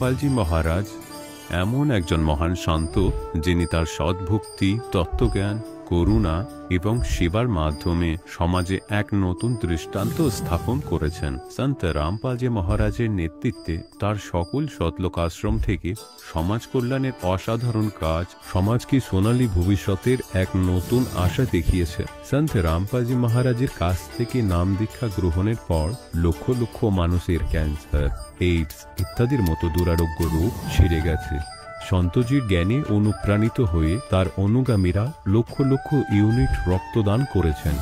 রামপালজি মহারাজ এমন একজন মহান সন্ত যিনি তার সদ্ভক্তি, তত্ত্বজ্ঞান, করুণা এবং সেবার মাধ্যমে সমাজে এক নতুন দৃষ্টান্ত স্থাপন করেছেন। সন্ত রামপালজি মহারাজের নেতৃত্বে তার সকল সতলোক আশ্রম থেকে সমাজ কল্যাণের অসাধারণ কাজ সমাজকে সোনালী ভবিষ্যতের এক নতুন আশা দেখিয়েছে। সন্ত রামপালজি মহারাজের কাছ থেকে নাম দীক্ষা গ্রহণের পর লক্ষ লক্ষ মানুষের ক্যান্সার, এইডস ইত্যাদির মতো দুরারোগ্য রোগ সেরে গেছে। সন্তজির জ্ঞানে অনুপ্রাণিত হয়ে তার অনুগামীরা লক্ষ লক্ষ ইউনিট রক্তদান করেছেন।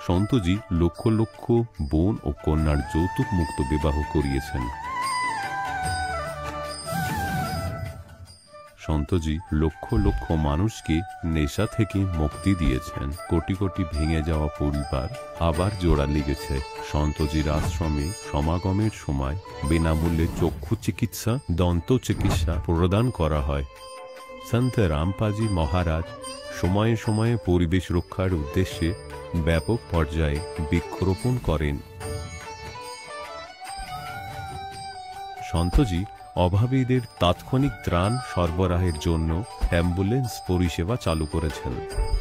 সন্তজি লক্ষ লক্ষ বোন ও কন্যার যৌতুক মুক্ত বিবাহ করিয়েছেন। সন্তজি লক্ষ লক্ষ মানুষকে নেশা থেকে মুক্তি দিয়েছেন। কোটি কোটি ভেঙে যাওয়া পরিবার আবার জোড়া লেগেছে। সন্তজির আশ্রমে সমাগমের সময় বিনামূল্যে চক্ষু চিকিৎসা, দন্ত চিকিৎসা প্রদান করা হয়। সন্ত রামপালজি মহারাজ সময়ে সময়ে পরিবেশ রক্ষার উদ্দেশ্যে ব্যাপক পর্যায়ে বৃক্ষরোপণ করেন। সন্তজি অভাবীদের তাৎক্ষণিক ত্রাণ সরবরাহের জন্য অ্যাম্বুলেন্স পরিষেবা চালু করেছেন।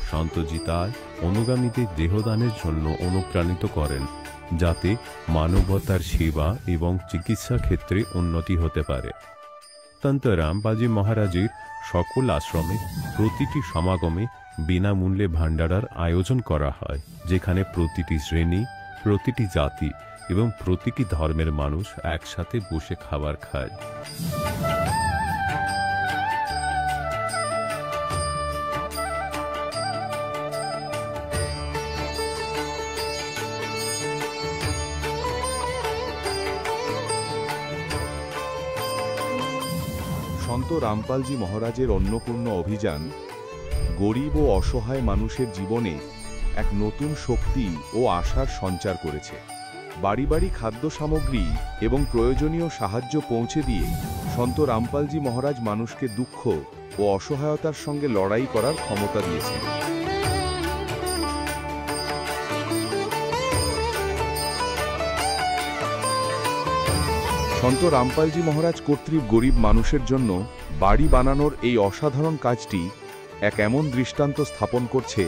সন্তজি তার অনুগামীদের দেহদানের জন্য অনুপ্রাণিত করেন, যাতে মানবতার সেবা এবং চিকিৎসা ক্ষেত্রে উন্নতি হতে পারে। সন্ত রামপালজি মহারাজের সকল আশ্রমে প্রতিটি সমাগমে বিনামূল্যে ভান্ডারার আয়োজন করা হয়, যেখানে প্রতিটি শ্রেণী, প্রতিটি জাতি এবং প্রতিটি ধর্মের মানুষ একসাথে বসে খাবার খায়। সন্ত রামপালজি মহারাজের অন্নপূর্ণ অভিযান গরিব ও অসহায় মানুষের জীবনে এক নতুন শক্তি ও আশার সঞ্চার করেছে। বাড়ি বাড়ি খাদ্য সামগ্রী এবং প্রয়োজনীয় সাহায্য পৌঁছে দিয়ে সন্ত রামপালজি মহারাজ মানুষকে দুঃখ ও অসহায়তার সঙ্গে লড়াই করার ক্ষমতা দিয়েছেন। সন্ত রামপালজি মহারাজ কর্তৃক গরিব মানুষের জন্য বাড়ি বানানোর এই অসাধারণ কাজটি এক এমন দৃষ্টান্ত স্থাপন করছে,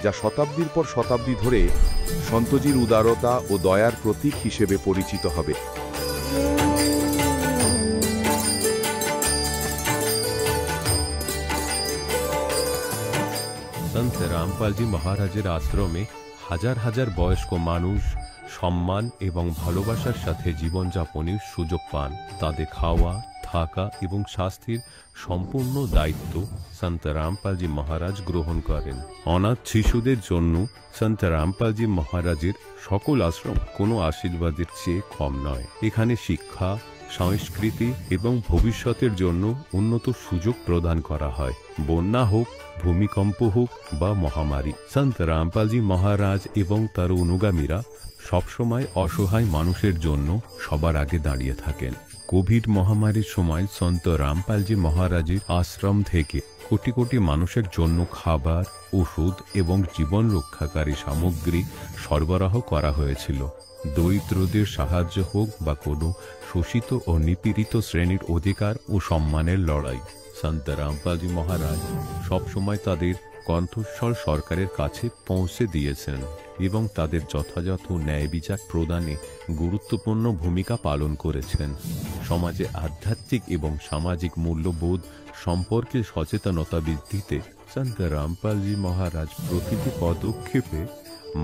যা শতাব্দীর পর শতাব্দী ধরে সন্তজির উদারতা ও দয়ার প্রতীক হিসেবে পরিচিত হবে। সন্ত রামপালজি মহারাজের আশ্রমে হাজার হাজার বয়স্ক মানুষ সম্মান এবং ভালোবাসার সাথে জীবনযাপনের সুযোগ পান। তাদের খাওয়া, থাকা এবং স্বাস্থ্যের সম্পূর্ণ দায়িত্ব সন্ত রামপালজি মহারাজ গ্রহণ করেন। অনাথ শিশুদের জন্য সন্ত রামপালজি মহারাজের সকল আশ্রম কোনো আশীর্বাদের চেয়ে কম নয়। এখানে শিক্ষা, সংস্কৃতি এবং ভবিষ্যতের জন্য উন্নত সুযোগ প্রদান করা হয়। বন্যা হোক, ভূমিকম্প হোক বা মহামারী, সন্ত রামপালজি মহারাজ এবং তার অনুগামীরা সবসময় অসহায় মানুষের জন্য সবার আগে দাঁড়িয়ে থাকেন। কোভিড মহামারীর সময় সন্ত রামপালজি মহারাজের আশ্রম থেকে কোটি কোটি মানুষের জন্য খাবার, ওষুধ এবং জীবন রক্ষাকারী সামগ্রী সরবরাহ করা হয়েছিল। দরিদ্রদের সাহায্য হোক বা কোনো শোষিত ও নিপীড়িত শ্রেণীর অধিকার ও সম্মানের লড়াই, সন্ত রামপালজি মহারাজ সবসময় তাদের কণ্ঠস্বর সরকারের কাছে পৌঁছে দিয়েছেন এবং তাদের যথাযথ ন্যায় বিচার প্রদানে গুরুত্বপূর্ণ ভূমিকা পালন করেছেন। সমাজে আধ্যাত্মিক এবং সামাজিক মূল্যবোধ সম্পর্কে সচেতনতা বৃদ্ধিতে সন্ত রামপালজি মহারাজ প্রতিটি পদক্ষেপে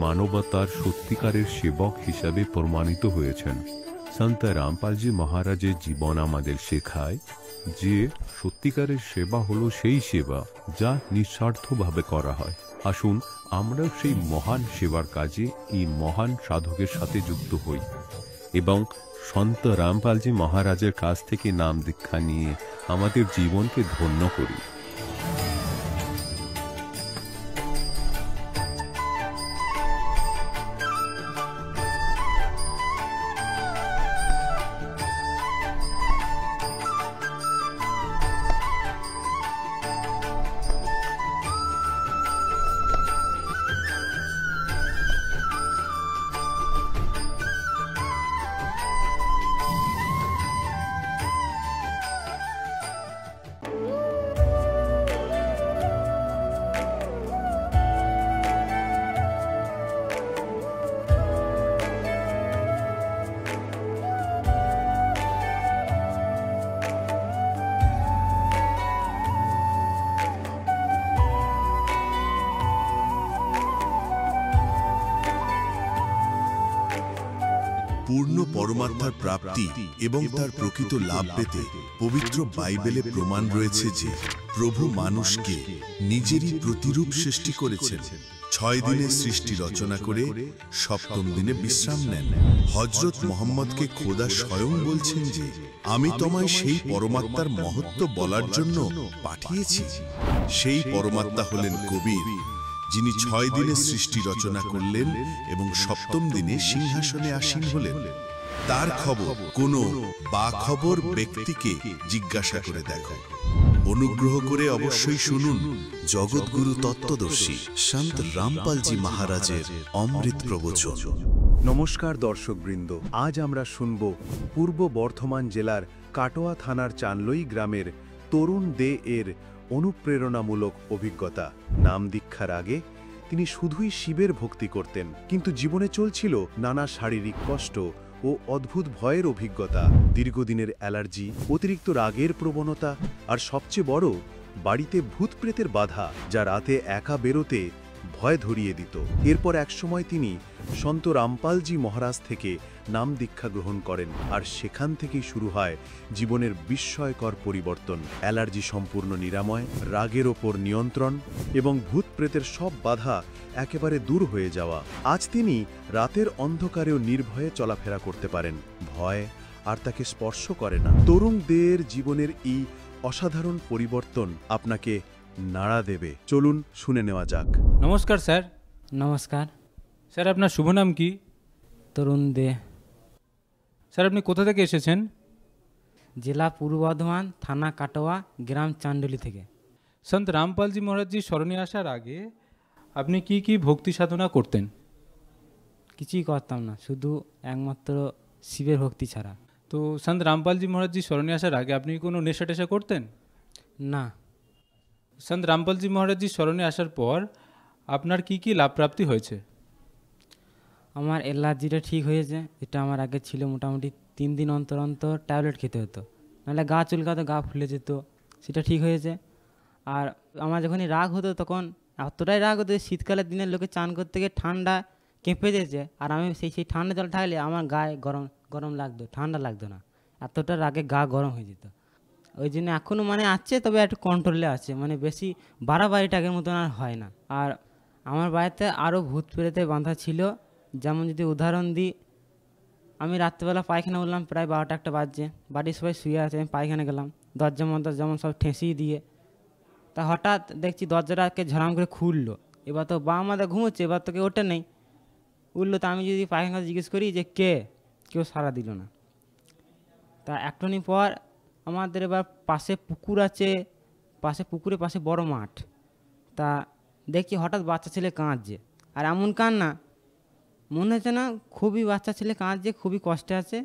মানবতার সত্যিকারের সেবক হিসাবে প্রমাণিত হয়েছেন। সন্ত রামপালজি মহারাজের জীবন আমাদের শেখায় যে সত্যিকারের সেবা হলো সেই সেবা যা নিঃস্বার্থভাবে করা হয়। আসুন আমরাও সেই মহান সেবার কাজে এই মহান সাধকের সাথে যুক্ত হই এবং সন্ত রামপালজি মহারাজের কাছ থেকে নাম দীক্ষা নিয়ে আমাদের জীবনকে ধন্য করি। পূর্ণ পরমাত্মার প্রাপ্তি এবং তার প্রকৃত লাভ পেতে পবিত্র বাইবেলে প্রমাণ রয়েছে যে প্রভু মানুষকে নিজেরই প্রতিরূপ সৃষ্টি করেছেন। 6 দিনে সৃষ্টি রচনা করে 7ম দিনে বিশ্রাম নেন। হযরত মুহাম্মদকে খোদা স্বয়ং বলছেন যে আমি তোমায় সেই পরমাত্মার মহত্ব বলার জন্য পাঠিয়েছি। সেই পরমাত্মা হলেন কবির, যিনি 6 দিনে সৃষ্টি রচনা করলেন এবং 7ম দিনে সিংহাসনে আসীন হলেন। তার খবর কোনো বাখবর ব্যক্তিকে জিজ্ঞাসা করে দেখো। অনুগ্রহ করে অবশ্যই শুনুন জগৎগুরু তত্ত্বদর্শী সন্ত রামপালজি মহারাজের অমৃত প্রবচন। নমস্কার দর্শকবৃন্দ, আজ আমরা শুনব পূর্ব বর্ধমান জেলার কাটোয়া থানার চানলই গ্রামের তরুণ দে এর অনুপ্রেরণামূলক অভিজ্ঞতা। নাম দীক্ষার আগে তিনি শুধুই শিবের ভক্তি করতেন, কিন্তু জীবনে চলছিল নানা শারীরিক কষ্ট ও অদ্ভুত ভয়ের অভিজ্ঞতা, দীর্ঘদিনের অ্যালার্জি, অতিরিক্ত রাগের প্রবণতা আর সবচেয়ে বড় বাড়িতে ভূতপ্রেতের বাধা, যা রাতে একা বেরোতে ভয় ধরিয়ে দিত। এরপর একসময় তিনি সন্ত রামপালজি মহারাজ থেকে নাম দীক্ষা গ্রহণ করেন, আর সেখান থেকেই শুরু হয় জীবনের বিস্ময়কর পরিবর্তন। অ্যালার্জি সম্পূর্ণ নিরাময়, রাগের ওপর নিয়ন্ত্রণ এবং ভূতপ্রেতের সব বাধা একেবারে দূর হয়ে যাওয়া। আজ তিনি রাতের অন্ধকারেও নির্ভয়ে চলাফেরা করতে পারেন, ভয় আর তাকে স্পর্শ করে না। তরুণ দের জীবনের এই অসাধারণ পরিবর্তন আপনাকে নাড়া দেবে। চলুন শুনে নেওয়া যাক। নমস্কার স্যার। নমস্কার। স্যার, আপনার শুভ নাম কি? তরুণ দে। স্যার, আপনি কোথা থেকে এসেছেন? জেলা পূর্ব বর্ধমান, থানা কাটোয়া, গ্রাম চান্ডলি থেকে। সন্ত রামপালজি মহারাজজি স্মরণে আসার আগে আপনি কি কি ভক্তি সাধনা করতেন? কিছুই করতাম না, শুধু একমাত্র শিবের ভক্তি ছাড়া। তো সন্ত রামপালজি মহারাজজি স্মরণে আসার আগে আপনি কোনো নেশা টেশা করতেন? না। সন্ত রামপালজি মহারাজজি স্মরণে আসার পর আপনার কি কি লাভ প্রাপ্তি হয়েছে? আমার অ্যালার্জিটা ঠিক হয়েছে। এটা আমার আগে ছিল, মোটামুটি 3 দিন অন্তর অন্তর ট্যাবলেট খেতে হতো, নাহলে গা চুলকাতো, গা ফুলে যেত, সেটা ঠিক হয়েছে। আর আমার যখনই রাগ হতো তখন এতটাই রাগ হতো, শীতকালের দিনের লোকে চান করতে গিয়ে ঠান্ডা কেঁপে যেছে, আর আমি সেই ঠান্ডা জল ঢাকলে আমার গায়ে গরম গরম লাগতো, ঠান্ডা লাগতো না, এতটা রাগে গা গরম হয়ে যেত। ওই জন্য এখনও মানে আছে, তবে একটু কন্ট্রোলে আছে, মানে বেশি বাড়াবাড়ি টাকের মতন আর হয় না। আর আমার বাড়িতে আরও ভূত প্রেতে বাঁধা ছিল। যেমন যদি উদাহরণ দিই, আমি রাত্রেবেলা পায়খানা বললাম, প্রায় 12টা-1টা বাজছে, বাড়ির সবাই শুয়ে আছে, আমি পায়খানা গেলাম, দরজা মধ্যে যেমন সব ঠেসিয়ে দিয়ে, তা হঠাৎ দেখছি দরজাটাকে ঝরাম করে খুললো। এবার তো বা আমাদের ঘুমোচ্ছে, এবার তো কেউ ওঠে নেই, উঠলো। তা আমি যদি পায়খানা জিজ্ঞেস করি যে কে, কেউ সাড়া দিল না। তা একটুখানি পর আমাদের এবার পাশে পুকুর আছে, পুকুরের পাশে বড় মাঠ, তা দেখছি হঠাৎ বাচ্চা ছেলে কাঁদছে, আর এমন কান্না মনে হচ্ছে না খুবই বাচ্চা ছেলে কাঁদছে, খুবই কষ্টে আছে।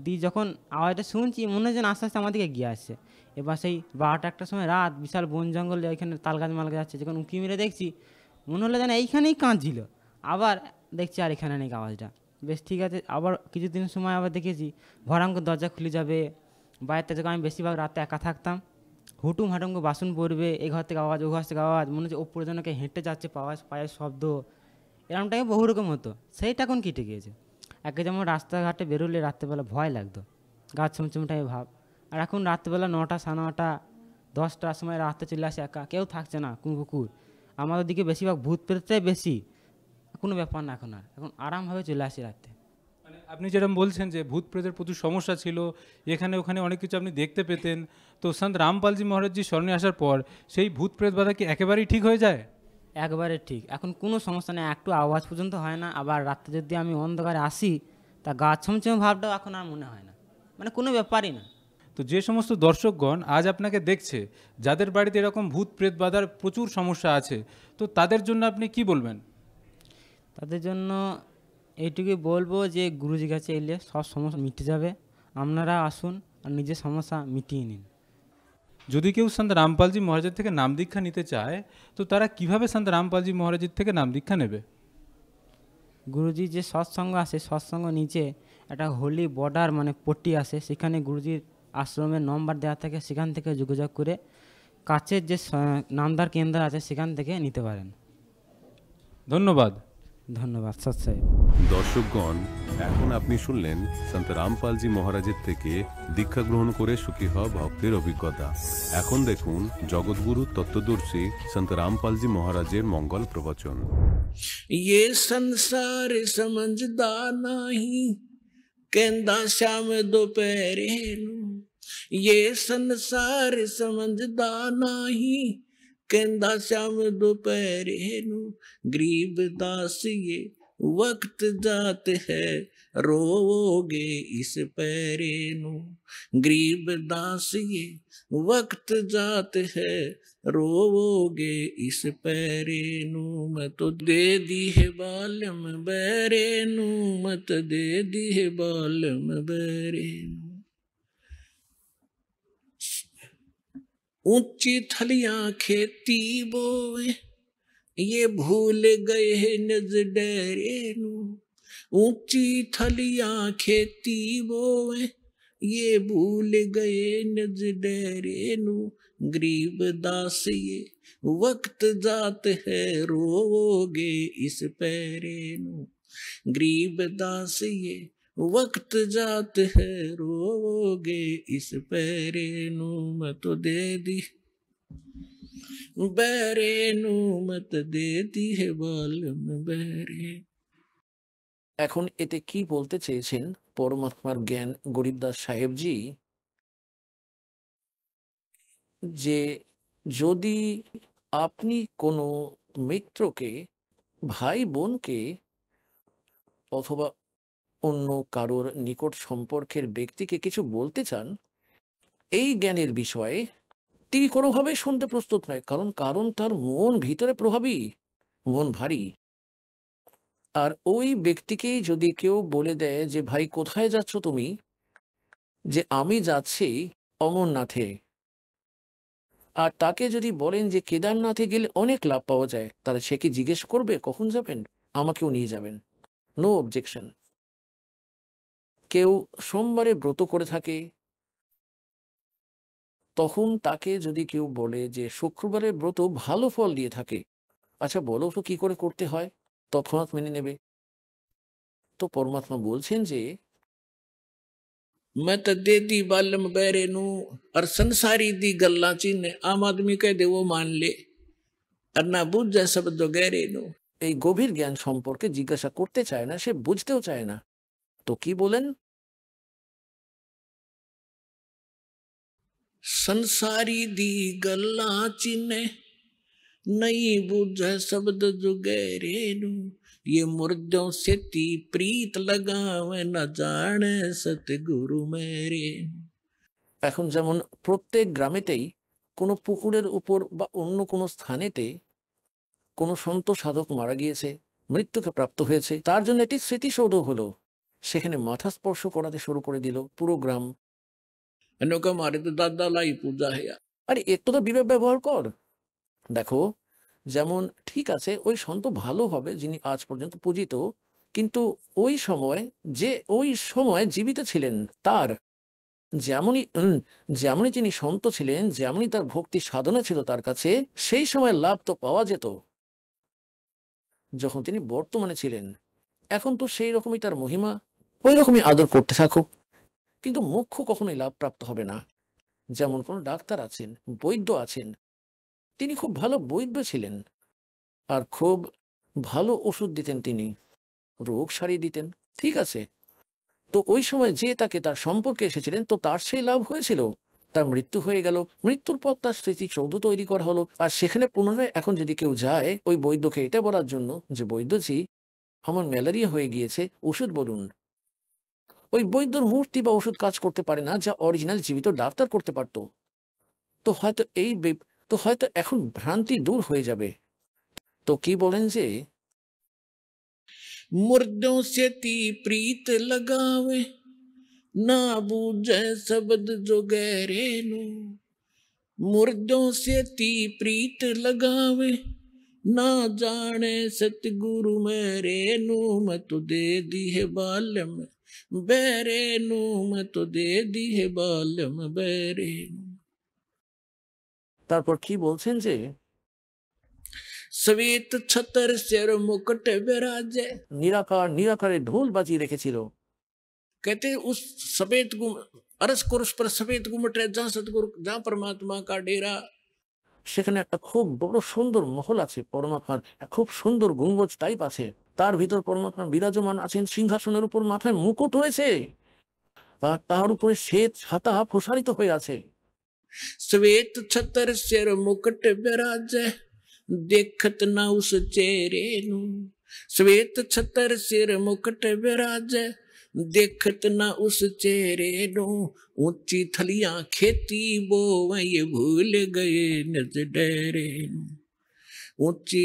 দিয়ে যখন আওয়াজটা শুনছি মনে হচ্ছে না আস্তে আস্তে আমার দিকে গিয়ে আসছে। এবার সেই 12টা-1টার সময় রাত, বিশাল বন জঙ্গল, এখানে তাল গাছ মাল গাছ আছে, যখন উঁকি মেরে দেখছি মনে হলো যেন এইখানেই কাঁদছিল। আবার দেখছি আর এখানে নেই আওয়াজটা, বেশ ঠিক আছে। আবার কিছুদিন সময় আবার দেখেছি ভরাম করে দরজা খুলে যাবে। বাড়িতে যখন আমি বেশিরভাগ রাতে একা থাকতাম, হুটুম হাটুম করে বাসন পড়বে, এই ঘর থেকে আওয়াজ, ও ঘর থেকে আওয়াজ, মনে হচ্ছে ওপরে জনকে হেঁটে যাচ্ছে, পায়ের শব্দ, এরকমটাকে বহু রকম হতো। সেইটা এখন কেটে গিয়েছে। আগে যেমন রাস্তাঘাটে বেরোলে রাত্রেবেলা ভয় লাগতো, গা ছমছমটাই ভাব। আর এখন রাত্রেবেলা 9টা, 9:30, 10টার সময় রাস্তা চলে আসে, একা, কেউ থাকছে না, কুকুর। আমাদের দিকে বেশিরভাগ ভূত প্রেতটাই বেশি, কোনো ব্যাপার না এখন, আর এখন আরামভাবে চলে আসি রাতে। মানে আপনি যেরকম বলছেন যে ভূত প্রেতের প্রচুর সমস্যা ছিল, এখানে ওখানে অনেক কিছু আপনি দেখতে পেতেন, তো সন্ত রামপালজি মহারাজজি স্মরণে আসার পর সেই ভূত প্রেত বাধা কি একেবারেই ঠিক হয়ে যায়? একবারে ঠিক, এখন কোনো সমস্যা নেই, একটু আওয়াজ পর্যন্ত হয় না। আবার রাত্রে যদি আমি অন্ধকারে আসি, তা গা ছমছম ভাবটাও এখন আর মনে হয় না, মানে কোনো ব্যাপারই না। তো যে সমস্ত দর্শকগণ আজ আপনাকে দেখছে, যাদের বাড়িতে এরকম ভূত প্রেত বাধার প্রচুর সমস্যা আছে, তো তাদের জন্য আপনি কি বলবেন? তাদের জন্য এইটুকুই বলবো যে গুরুজির কাছে এলে সব সমস্যা মিটে যাবে। আপনারা আসুন আর নিজের সমস্যা মিটিয়ে নিন। যদি কেউ সন্ত রামপালজি মহারাজের থেকে নাম দীক্ষা নিতে চায়, তো তারা কিভাবে সন্ত রামপালজি মহারাজের থেকে নাম দীক্ষা নেবে? গুরুজির যে সৎসঙ্গ আছে, সৎসঙ্গ নিচে একটা হোলি বর্ডার মানে পট্টি আছে, সেখানে গুরুজির আশ্রমের নম্বর দেওয়া থাকে, সেখান থেকে যোগাযোগ করে কাছের যে নামদার কেন্দ্র আছে সেখান থেকে নিতে পারেন। ধন্যবাদ। ধন্যবাদ সৎ সাহেব। দর্শকগণ, এখন আপনি শুনলেন সন্ত রামপালজি মহারাজের থেকে দীক্ষা গ্রহণ করে সুখী হওয়া ভক্তের অভিজ্ঞতা। এখন দেখুন জগৎগুরু তত্ত্বদর্শী সন্ত রামপালজি মহারাজের মঙ্গল প্রবচন। ये संसार समझदा नहीं कहंदा शाम दोपहरे नू ये संसार समझदा नहीं कहंदा शाम दोपहरे नू गरीब दास ये वक्त जात है रोओगे इस पैरे नू गरीब दास ये वक्त जात है रोओगे इस पैरे नू मत दे दी है बालम बैरे नू मत दे दी है बालम बैरे नू ऊंची थलियां खेती बोए ये भूल गए हैं नज डेरे नू ऊंची थलियां खेती बोए ये भूल गए नज डेरे नू गरीब दास ये वक्त जात है रोओगे इस पैरे नू गरीब दास ये वक्त जात है रोओगे इस पैरे नू मत दे दी बैरे नू मत दे दी है बालम बैरे। এখন এতে কি বলতে চেয়েছেন পরমাত্মার জ্ঞান গরিবদাস সাহেবজি? যে যদি আপনি কোনো মিত্রকে, ভাই বোনকে অথবা অন্য কারোর নিকট সম্পর্কের ব্যক্তিকে কিছু বলতে চান এই জ্ঞানের বিষয়ে, তিনি কোনোভাবেই শুনতে প্রস্তুত নয়। কারণ তার মন ভিতরে প্রভাবী, মন ভারী। আর ওই ব্যক্তিকেই যদি কেউ বলে দেয় যে ভাই কোথায় যাচ্ছ তুমি, যে আমি যাচ্ছি অমরনাথে, আর তাকে যদি বলেন যে কেদারনাথে গেলে অনেক লাভ পাওয়া যায়, তাহলে সে কি জিজ্ঞেস করবে কখন যাবেন? আমাকেও নিয়ে যাবেন, নো অবজেকশন। কেউ সোমবারে ব্রত করে থাকে, তখন তাকে যদি কেউ বলে যে শুক্রবারের ব্রত ভালো ফল দিয়ে থাকে, আচ্ছা বলো তো কি করে করতে হয়, তৎক্ষণাৎ মেনে নেবে। তো পরমাত্মা বলছেন যে मत दे दी बालम बैरे नू और संसारी दी गल्ला चीन आम आदमी कह दे वो मान ले और ना बुझ जाए शब्द गहरे नू। এই গভীর জ্ঞান সম্পর্কে জিজ্ঞাসা করতে চায় না, সে বুঝতেও চায় না। তো কি বলেন? संसारी दी गल्ला चीने नहीं बुझे शब्द जो गहरे नू ये मुर्दों से ती प्रीत लगावे न जाने सतगुरु मेरे। এখন যেমন প্রত্যেক গ্রামেতেই কোনো পুকুরের উপর বা অন্য কোনো স্থানেতে কোনো সন্ত সাধক মারা গিয়েছে, মৃত্যুকে প্রাপ্ত হয়েছে, তার জন্য একটি স্মৃতিসৌধ হলো, সেখানে মাথা স্পর্শ করাতে শুরু করে দিল পুরো গ্রাম। মারে তো দাদা লাই পূজা হেয়া, আরে একটু তো বিবেক ব্যবহার কর। দেখো, যেমন ঠিক আছে ওই সন্ত ভালো হবে যিনি আজ পর্যন্ত পূজিত, কিন্তু ওই সময় জীবিত ছিলেন, তার যেমনই তিনি সন্ত ছিলেন, যেমনই তার ভক্তি সাধনা ছিল তার কাছে, সেই সময় লাভ তো পাওয়া যেত যখন তিনি বর্তমানে ছিলেন। এখন তো সেই রকমই তার মহিমা, ওই রকমই আদর করতে থাকুক, কিন্তু মুখ্য কখনোই লাভ প্রাপ্ত হবে না। যেমন কোনো ডাক্তার আছেন, বৈদ্য আছেন, তিনি খুব ভালো বৈদ্য ছিলেন আর খুব ভালো ওষুধ দিতেন, তিনি রোগ সারিয়ে দিতেন, ঠিক আছে। তো ওই সময় যে তাকে তার সম্পর্কে এসেছিলেন, তো তার সেই লাভ হয়েছিল, তার মৃত্যু হয়ে গেল, মৃত্যুর পর তার স্মৃতিসৌধ তৈরি করা হলো, আর সেখানে পুনরায় এখন যদি কেউ যায় ওই বৈদ্যকে এটা বলার জন্য যে বৈদ্যজি আমার ম্যালেরিয়া হয়ে গিয়েছে, ওষুধ বলুন, ওই বৈদ্যর মূর্তি বা ওষুধ কাজ করতে পারে না যা অরিজিনাল জীবিত ডাক্তার করতে পারত। তো হয়তো এখন ভ্রান্তি দূর হয়ে যাবে। তো কি বলেন যে मुर्दों से ती प्रीत लगावे ना बूझे शब्द जो गहरे नू मुर्दों से ती प्रीत लगावे ना जाने सतगुरु मेरे नू मैं तो दे दी है बालम बैरे नू मैं तो दे दी है बालम बैरे नू। তারপর কি বলছেন যে শ্বেত ছতর সির মুকুট বিরাজে। নিরাকার নিরাকারে ঢোল বাজিয়ে রেখেছিল। कहते उस सफेद अरस कुरुस पर सफेद गुम्बद है, जहाँ सतगुरु जहाँ परमात्मा का डेरा। সেখানে একটা খুব বড় সুন্দর মহল আছে, পরমাত্মার খুব সুন্দর গুম্বজ টাইপ আছে, তার ভিতর পরমাত্মা বিরাজমান আছেন সিংহাসনের উপর, মাথায় মুকুট হয়েছে, আর তার উপরে শ্বেত ছাতা প্রসারিত হয়ে আছে। শ্বেত ছতর সির মুকুট বিরাজে, देखत ना उस चेहरे नू। श्वेत छतर सिर मुकुट विराजे, देखत ना उस चेहरे नू। ऊंची थलियां खेती बोवे ये भूल गए निज डेरे नू। ऊंची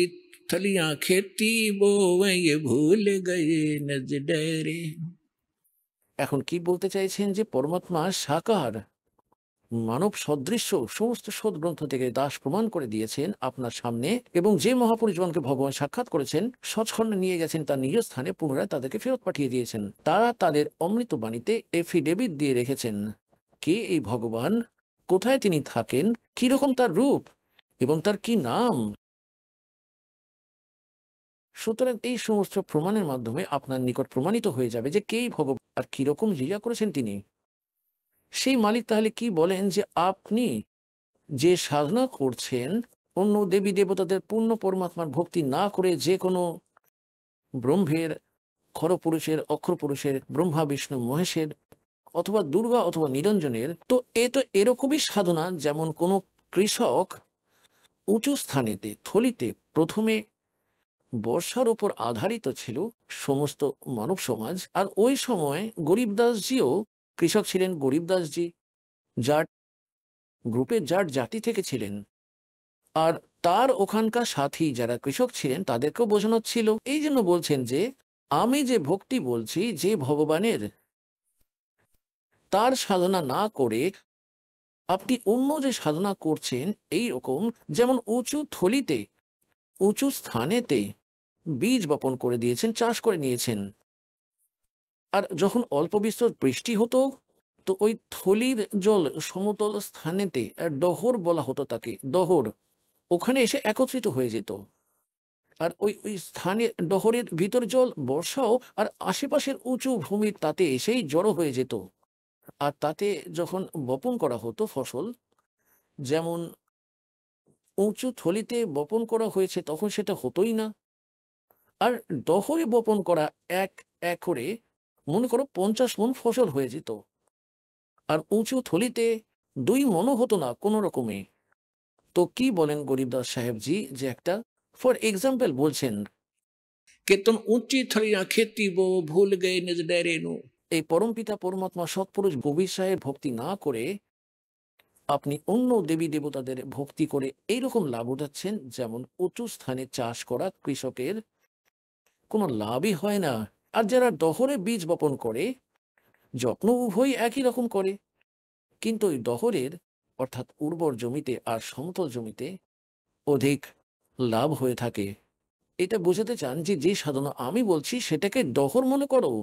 थलियां खेती बोवे ये भूल गए निज डेरे नू। এখন কি বলতে চাইছেন যে পরমাত্মা সাকার, মানব সদৃশ্য সমস্ত সদ্গ্রন্থ থেকে দাস প্রমাণ করে দিয়েছেন আপনার সামনে, এবং যে মহাপুরুষগণকে ভগবান সাক্ষাৎ করেছেন সচখণ্ডে নিয়ে গেছেন তার নিজ স্থানে, পুনরায় তাদেরকে ফেরত পাঠিয়ে দিয়েছেন। তারা তাদের অমৃত বাণীতে এফিডেভিট দিয়ে রেখেছেন কে এই ভগবান, কোথায় তিনি থাকেন, কিরকম তার রূপ এবং তার কি নাম। সুতরাং এই সমস্ত প্রমাণের মাধ্যমে আপনার নিকট প্রমাণিত হয়ে যাবে যে কে ভগবান আর কিরকম লীলা করেছেন তিনি। সেই মালিক তাহলে কি বলেন যে আপনি যে সাধনা করছেন, অন্য দেবী দেবতাদের পূর্ণ পরমাত্মার ভক্তি না করে যে কোনো ব্রহ্মের, খরপুরুষের, অক্ষর পুরুষের, ব্রহ্মা বিষ্ণু মহেশের অথবা দুর্গা অথবা নিরঞ্জনের, তো এরকমই সাধনা যেমন কোনো কৃষক উঁচু স্থানেতে থলিতে প্রথমে বর্ষার উপর আধারিত ছিল সমস্ত মানব সমাজ, আর ওই সময় গরিবদাসজিও কৃষক ছিলেন। গরিবদাসজি জাট গ্রুপের জাট জাতি থেকে ছিলেন, আর তার ওখানকার সাথী যারা কৃষক ছিলেন তাদেরকেও বোঝানো ছিল। এই জন্য বলছেন যে আমি যে ভক্তি বলছি, যে ভগবানের, তার সাধনা না করে আপনি অন্য যে সাধনা করছেন, এই রকম যেমন উঁচু থলিতে উঁচু স্থানেতে বীজ বপন করে দিয়েছেন, চাষ করে নিয়েছেন, আর যখন অল্প বিস্তর বৃষ্টি হতো তো ওই থলির জল সমতল স্থানেতে, ডহর বলা হতো তাকে, ডহর, ওখানে এসে একত্রিত হয়ে যেত, আর ওই ওই স্থানে ডহরের ভিতর জল বর্ষাও আর আশেপাশের উঁচু ভূমির তাতে এসেই জড়ো হয়ে যেত। আর তাতে যখন বপন করা হতো ফসল, যেমন উঁচু থলিতে বপন করা হয়েছে তখন সেটা হতোই না, আর ডহরে বপন করা এক একরে মনে করো 50 মণ ফসল হয়ে যেত, আর উঁচু থলিতে 2 মণও হতো না কোনো রকমে। তো কি বলেন গরিবদাস সাহেবজি যে একটা ফর এক্সাম্পল বলছেন कि तुम ऊंची थलियां खेती वो भूल गए निज डेरे नू। এই পরমপিতা পরমাত্মা সৎপুরুষ গভীর সাহেব ভক্তি না করে আপনি অন্য দেবী দেবতাদের ভক্তি করে এইরকম লাভ উঠাচ্ছেন, যেমন উঁচু স্থানে চাষ করা কৃষকের কোনো লাভই হয় না। আর যারা ডহরে বীজ বপন করে যত্ন উভয় একই রকম করে, কিন্তু ওই ডহরের অর্থাৎ উর্বর জমিতে আর সমতল জমিতে অধিক লাভ হয়ে থাকে। এটা বোঝাতে চান যে যে সাধনা আমি বলছি সেটাকে ডহর মনে করো।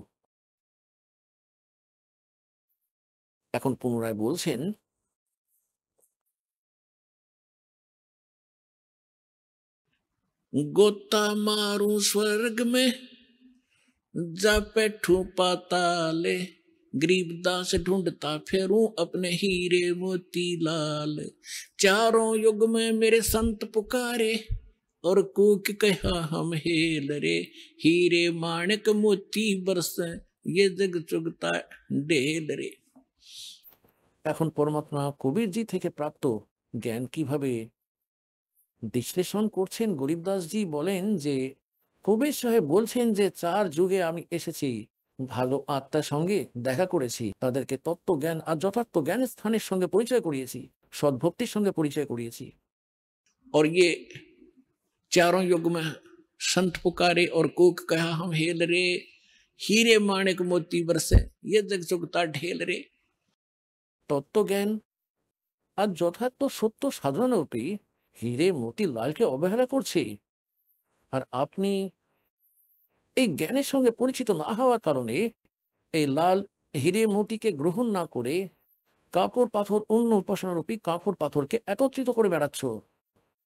এখন পুনরায় বলছেন, गोता मारूं स्वर्ग में जा बैठूं पाताले, गरीबदास ढूंढता फेरूं अपने हीरे मोती लाल। चारों युग में मेरे संत पुकारे और कूक कहा हम हेल रे, हीरे माणिक मोती बरसे ये जग चुगता ढेल रे। এখন পরমাত্মা কবিরজি থেকে প্রাপ্ত জ্ঞান কিভাবে বিশ্লেষণ করছেন গরিবদাসজি বলেন যে কবির সাহেব বলছেন যে 4 যুগে আমি এসেছি, ভালো আত্মার সঙ্গে দেখা করেছি, তাদেরকে তত্ত্ব জ্ঞান আর যথার্থ জ্ঞানের স্থানের সঙ্গে পরিচয় করিয়েছি, সদ্ভক্তির সঙ্গে পরিচয় করিয়েছি। और ये चारों युग में संत पुकारे और कूक कहा हम हेल रे, हीरे माणिक मोती बरसे ये जग चुगता ढेल रे। তত্ত্ব জ্ঞান আর যথার্থ সত্য সাধনারূপী হিরে মতি লালকে অবহেলা করছে, আর আপনি এই জ্ঞানের সঙ্গে পরিচিত না হওয়ার কারণে এই লাল হিরে মতিকে গ্রহণ না করে কাপড় পাথর, অন্য উপাসনারূপী কাপড় পাথরকে একত্রিত করে বেড়াচ্ছ,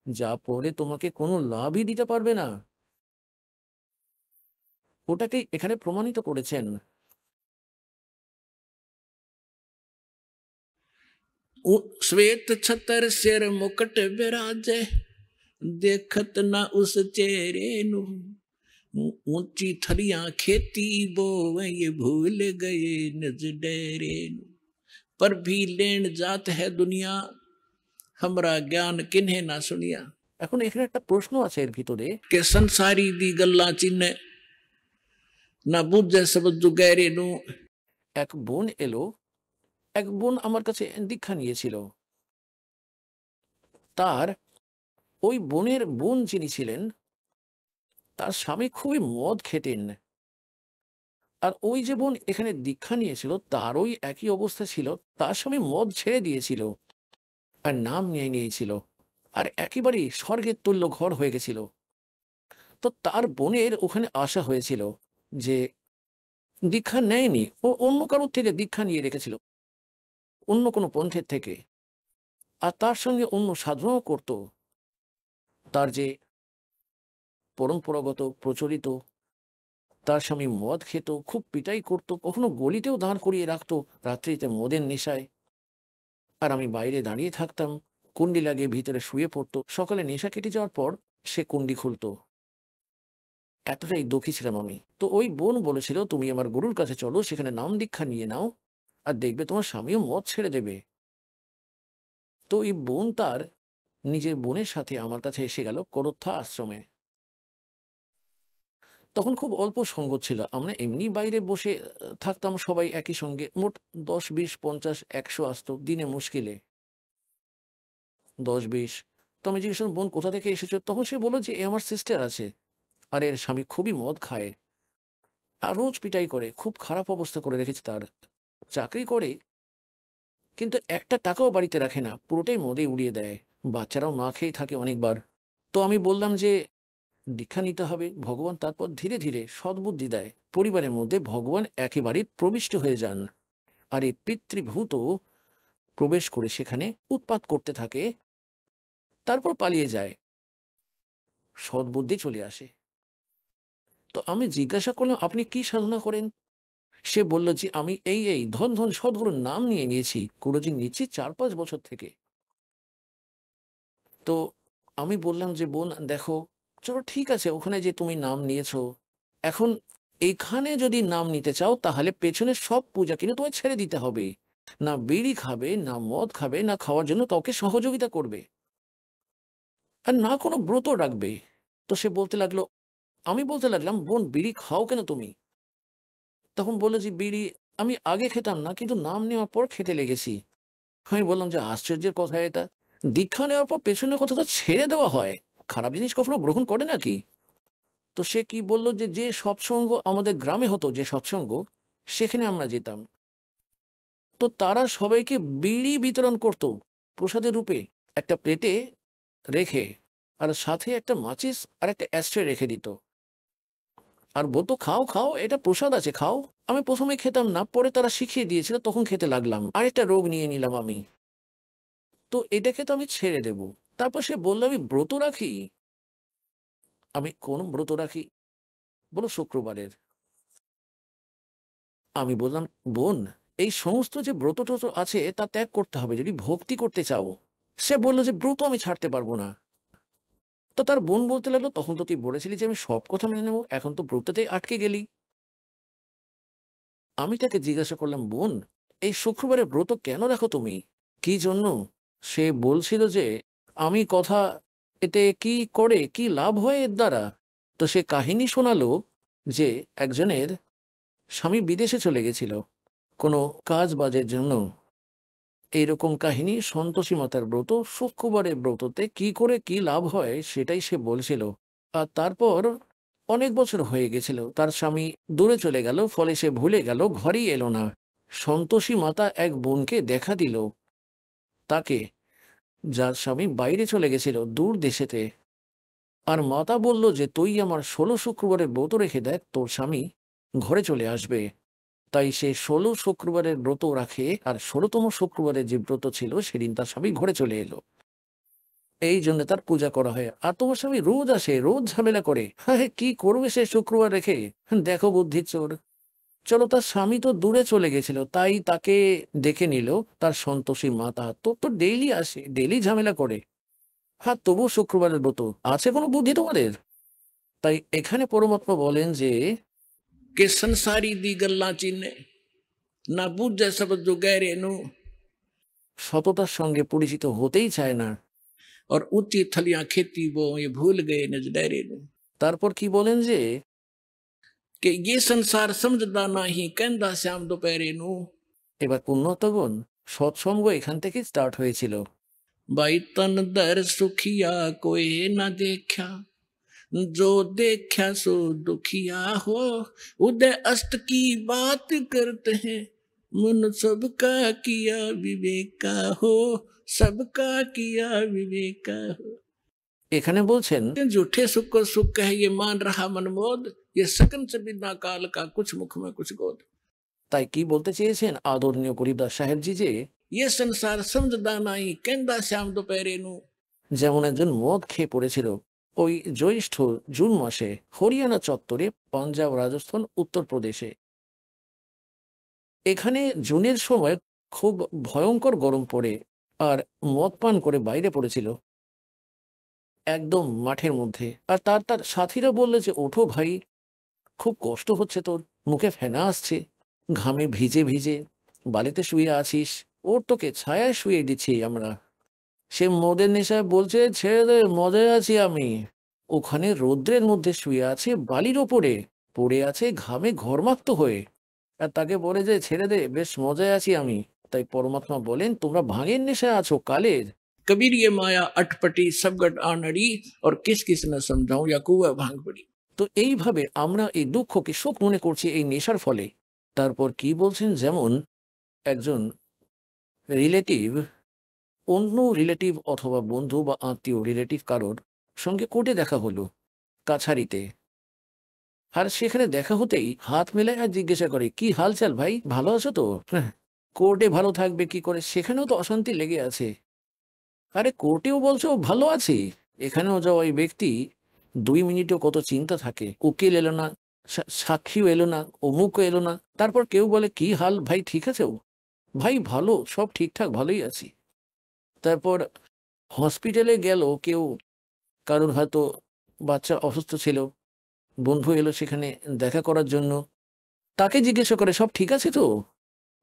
যা পড়ে তোমাকে কোনো লাভই দিতে পারবে না। ওটাকেই এখানে প্রমাণিত করেছেন। श्वेत छतर सिर मुकुट विराजे, देखत ना उस चेहरे नु, ऊंची थलियां खेती बोवे ये भूल गए निज डेरे नु, पर भी लेन जात है दुनिया, हमरा ज्ञान किन्हे ना सुनिया। এখন এখানে একটা প্রশ্ন আছে এর ভিতরে, কে সংসারি দি গল্লা চিনে না বুঝে সব জুগারে নু। এক বোন এলো, এক বোন আমার কাছে দীক্ষা নিয়েছিল। তার ওই বোনের বোন যিনি ছিলেন, তার স্বামী খুবই মদ খেতেন। আর ওই যে বোন এখানে দীক্ষা নিয়েছিল, তার ওই একই অবস্থা ছিল। তার স্বামী মদ ছেড়ে দিয়েছিল আর নাম নিয়ে নিয়েছিল, আর একেবারেই স্বর্গের তুল্য ঘর হয়ে গেছিল। তো তার বোনের ওখানে আসা হয়েছিল যে দীক্ষা নেয়নি, ও অন্য কারোর থেকে দীক্ষা নিয়ে রেখেছিল, অন্য কোনো পন্থের থেকে, আর তার সঙ্গে অন্য সাধনাও করত। তার যে পরম্পরাগত প্রচলিত, তার স্বামী মদ খেত, খুব পিটাই করত, কখনো গলিতেও দাঁড় করিয়ে রাখতো রাত্রিতে মদের নেশায়। আর আমি বাইরে দাঁড়িয়ে থাকতাম, কুন্ডি লাগিয়ে ভিতরে শুয়ে পড়তো। সকালে নেশা কেটে যাওয়ার পর সে কুন্ডি খুলতো। এতটাই দুঃখী ছিলাম আমি। তো ওই বোন বলেছিল, তুমি আমার গুরুর কাছে চলো, সেখানে নাম দীক্ষা নিয়ে নাও, আর দেখবে তোমার স্বামীও মদ ছেড়ে দেবে। তো এই বোন তার নিজের বোনের সাথে আমার কাছে এসে গেল করোত্থা আশ্রমে। তখন খুব অল্প সঙ্গ ছিল, আমরা এমনি বাইরে বসে থাকতাম সবাই একই সঙ্গে। মোট 10, 20, 50, 100 আসতো দিনে মুশকিলে, 10, 20। তো আমি জিজ্ঞেস করলাম, বোন কোথা থেকে এসেছো? তখন সে বললো যে এ আমার সিস্টার আছে, আর এর স্বামী খুবই মদ খায় আর রোজ পিটাই করে, খুব খারাপ অবস্থা করে রেখেছে। তার চাকরি করে, কিন্তু একটা টাকাও বাড়িতে রাখে না, পুরোটাই মদে উড়িয়ে দেয়, বাচ্চারাও না খেয়েই থাকে অনেকবার। তো আমি বললাম যে দীক্ষা নিতে হবে, ভগবান তারপর ধীরে ধীরে সদ্বুদ্ধি দেয়, পরিবারের মধ্যে ভগবান একেবারে প্রবিষ্ট হয়ে যান, আর এই পিতৃভূত প্রবেশ করে সেখানে উৎপাত করতে থাকে, তারপর পালিয়ে যায়, সদ্বুদ্ধি চলে আসে। তো আমি জিজ্ঞাসা করলাম, আপনি কি সাধনা করেন? সে বলল যে আমি এই ধন ধন সদ্গুরুর নাম নিয়ে নিয়েছি, গুরুজি নিচ্ছি 4-5 বছর থেকে। তো আমি বললাম যে বোন দেখো, চলো ঠিক আছে, ওখানে যে তুমি নাম নিয়েছো, এখন এখানে যদি নাম নিতে চাও তাহলে পেছনে সব পূজা কিন্তু তোমায় ছেড়ে দিতে হবে। না বিড়ি খাবে, না মদ খাবে, না খাওয়ার জন্য কাউকে সহযোগিতা করবে, আর না কোনো ব্রত রাখবে। তো সে বলতে লাগলো, আমি বলতে লাগলাম, বোন বিড়ি খাও কেন তুমি? তখন বললো যে বিড়ি আমি আগে খেতাম না, কিন্তু নাম নেওয়ার পর খেতে লেগেছি। আমি বললাম যে আশ্চর্যের কথা এটা, দীক্ষা নেওয়ার পর পেছনের কথা তো ছেড়ে দেওয়া হয়, খারাপ জিনিস কখনো গ্রহণ করে নাকি? তো সে কি বললো যে যে সৎসঙ্গ আমাদের গ্রামে হতো, যে সৎসঙ্গ, সেখানে আমরা যেতাম। তো তারা সবাইকে বিড়ি বিতরণ করত প্রসাদের রূপে, একটা প্লেটে রেখে, আর সাথে একটা মাচিস আর একটা অ্যাস্ট্রে রেখে দিত, আর বলতো খাও খাও, এটা প্রসাদ আছে, খাও। আমি প্রথমে খেতাম না, পরে তারা শিখিয়ে দিয়েছিল, তখন খেতে লাগলাম, আরেকটা রোগ নিয়ে নিলাম আমি। তো এটাকে তো আমি ছেড়ে দেব। তারপর সে বললো, আমি ব্রত রাখি। আমি কোন ব্রত রাখি? বলো শুক্রবারের। আমি বললাম, বোন এই সমস্ত যে ব্রত ট্রত আছে তা ত্যাগ করতে হবে যদি ভক্তি করতে চাও। সে বললো যে ব্রত আমি ছাড়তে পারবো না। তো তার বোন বলতে লাগলো, তখন তো তুই বলেছিলি যে আমি সব কথা মেনে নেবো, এখন তো ব্রততেই আটকে গেলি। আমি তাকে জিজ্ঞাসা করলাম, বোন এই শুক্রবারে ব্রত কেন রাখো তুমি, কি জন্য? সে বলছিল যে আমি কথা, এতে কি করে, কি লাভ হয় এর দ্বারা। তো সে কাহিনী শোনালো যে একজনের স্বামী বিদেশে চলে গেছিল কোনো কাজ বাজের জন্য। এইরকম কাহিনী সন্তোষী মাতার ব্রত, শুক্রবারের ব্রততে কি করে কি লাভ হয় সেটাই সে বলছিল। আর তারপর অনেক বছর হয়ে গেছিল, তার স্বামী দূরে চলে গেল, ফলে সে ভুলে গেল, ঘরেই এলো না। সন্তোষী মাতা এক বোনকে দেখা দিল তাকে, যার স্বামী বাইরে চলে গেছিল দূর দেশেতে। আর মাতা বলল যে তুই আমার 16 শুক্রবারের ব্রত রেখে দেখ, তোর স্বামী ঘরে চলে আসবে। তাই সে 16 শুক্রবারের ব্রত রাখে, আর 16তম শুক্রবারের যে ব্রত ছিল সেদিন তার স্বামী ঘরে চলে এলো। এই জন্য তার পূজা করা হয়। আর তোমার স্বামী রোজ আসে, রোজ ঝামেলা করে। হ্যাঁ, কি করবে সে শুক্রবার রেখে? দেখো বুদ্ধির চোর। চলো, তার স্বামী তো দূরে চলে গেছিল, তাই তাকে ডেকে নিল তার সন্তোষী মাতা। তো তো ডেইলি আসে, ডেইলি ঝামেলা করে। হ্যাঁ, তবু শুক্রবারের ব্রত আছে, কোনো বুদ্ধি তোমাদের? তাই এখানে পরমাত্মা বলেন যে कि संसारी दी गल्ला चिन्ह ना बुझे सब जो गहरे नु সততার সঙ্গে পরিচিত হতেই চায় না। और ऊंची थलियां खेती वो ये भूल गए निज डेरे नु তারপর কি বলেন যে कि ये संसार समझदा नहीं कहंदा श्याम दोपहरे नु এবার পুণ্যতগণ সৎসঙ্গ এখান থেকে স্টার্ট হয়েছিল। भाई तन दर सुखिया कोई ना देखा जो देखा सो दुखिया हो उदय अस्त की बात करते हैं मन सबका किया विवेका हो सबका किया विवेका हो এখানে বলছেন झूठे सुख को सुख है ये मान रहा मनमोद ये सकन से बिना काल का कुछ मुख में कुछ गोद তাই কি বলতে চেয়েছেন আদরণীয় গরিবদাস সাহেবজি যে ये संसार समझदा नहीं कहंदा श्याम दोपहरे नु যেমন একজন মদ খেয়ে পড়েছিল ওই জ্যৈষ্ঠ জুন মাসে হরিয়ানা চত্বরে, পাঞ্জাব, রাজস্থান, উত্তরপ্রদেশে। এখানে জুনের সময় খুব ভয়ঙ্কর গরম পড়ে, আর মদ পান করে বাইরে পড়েছিল একদম মাঠের মধ্যে। আর তার সাথীরা বললে যে ওঠো ভাই, খুব কষ্ট হচ্ছে তোর, মুখে ফেনা আসছে, ঘামে ভিজে ভিজে বালিতে শুয়ে আছিস, ওর তোকে ছায়ায় শুয়ে দিচ্ছি আমরা। সে মদের নেশায় বলছে ছেড়ে দে, মজে আছি আমি। ওখানে রৌদ্রের মধ্যে শুয়ে আছে, বালির ওপরে পড়ে আছে ঘামে ঘর্মাক্ত হয়ে, আর তাকে বলে যে ছেড়ে দে, বেশ মজায় আছি আমি। তাই পরমাত্মা বলেন তোমরা ভাঙের নেশায় আছো কালের। कबीर ये माया अटपटी सब गट आनड़ी और किस किस न समझाऊं या कुआ भांग पड़ी তো এইভাবে আমরা এই দুঃখকে সুখ মনে করছি এই নেশার ফলে। তারপর কি বলছেন, যেমন একজন রিলেটিভ অন্য রিলেটিভ অথবা বন্ধু বা আত্মীয় রিলেটিভ কারোর সঙ্গে কোর্টে দেখা হলো, কাছারিতে। আর সেখানে দেখা হতেই হাত মেলায় আর জিজ্ঞাসা করে কি হালচাল ভাই, ভালো আছো তো? কোর্টে ভালো থাকবে কি করে, সেখানেও তো অশান্তি লেগে আছে। আরে কোর্টেও বলছো ভালো আছি, এখানেও যাও ওই ব্যক্তি 2 মিনিটও কত চিন্তা থাকে, উকিল এলো না, সাক্ষীও এলো না, অমুকও এলো না। তারপর কেউ বলে কি হাল ভাই, ঠিক আছে? ভাই ভালো, সব ঠিকঠাক, ভালোই আছি। তারপর হসপিটালে গেল কেউ, কারণ হয়তো বাচ্চা অসুস্থ ছিল, বন্ধু এলো সেখানে দেখা করার জন্য, তাকে জিজ্ঞাসা করে সব ঠিক আছে তো?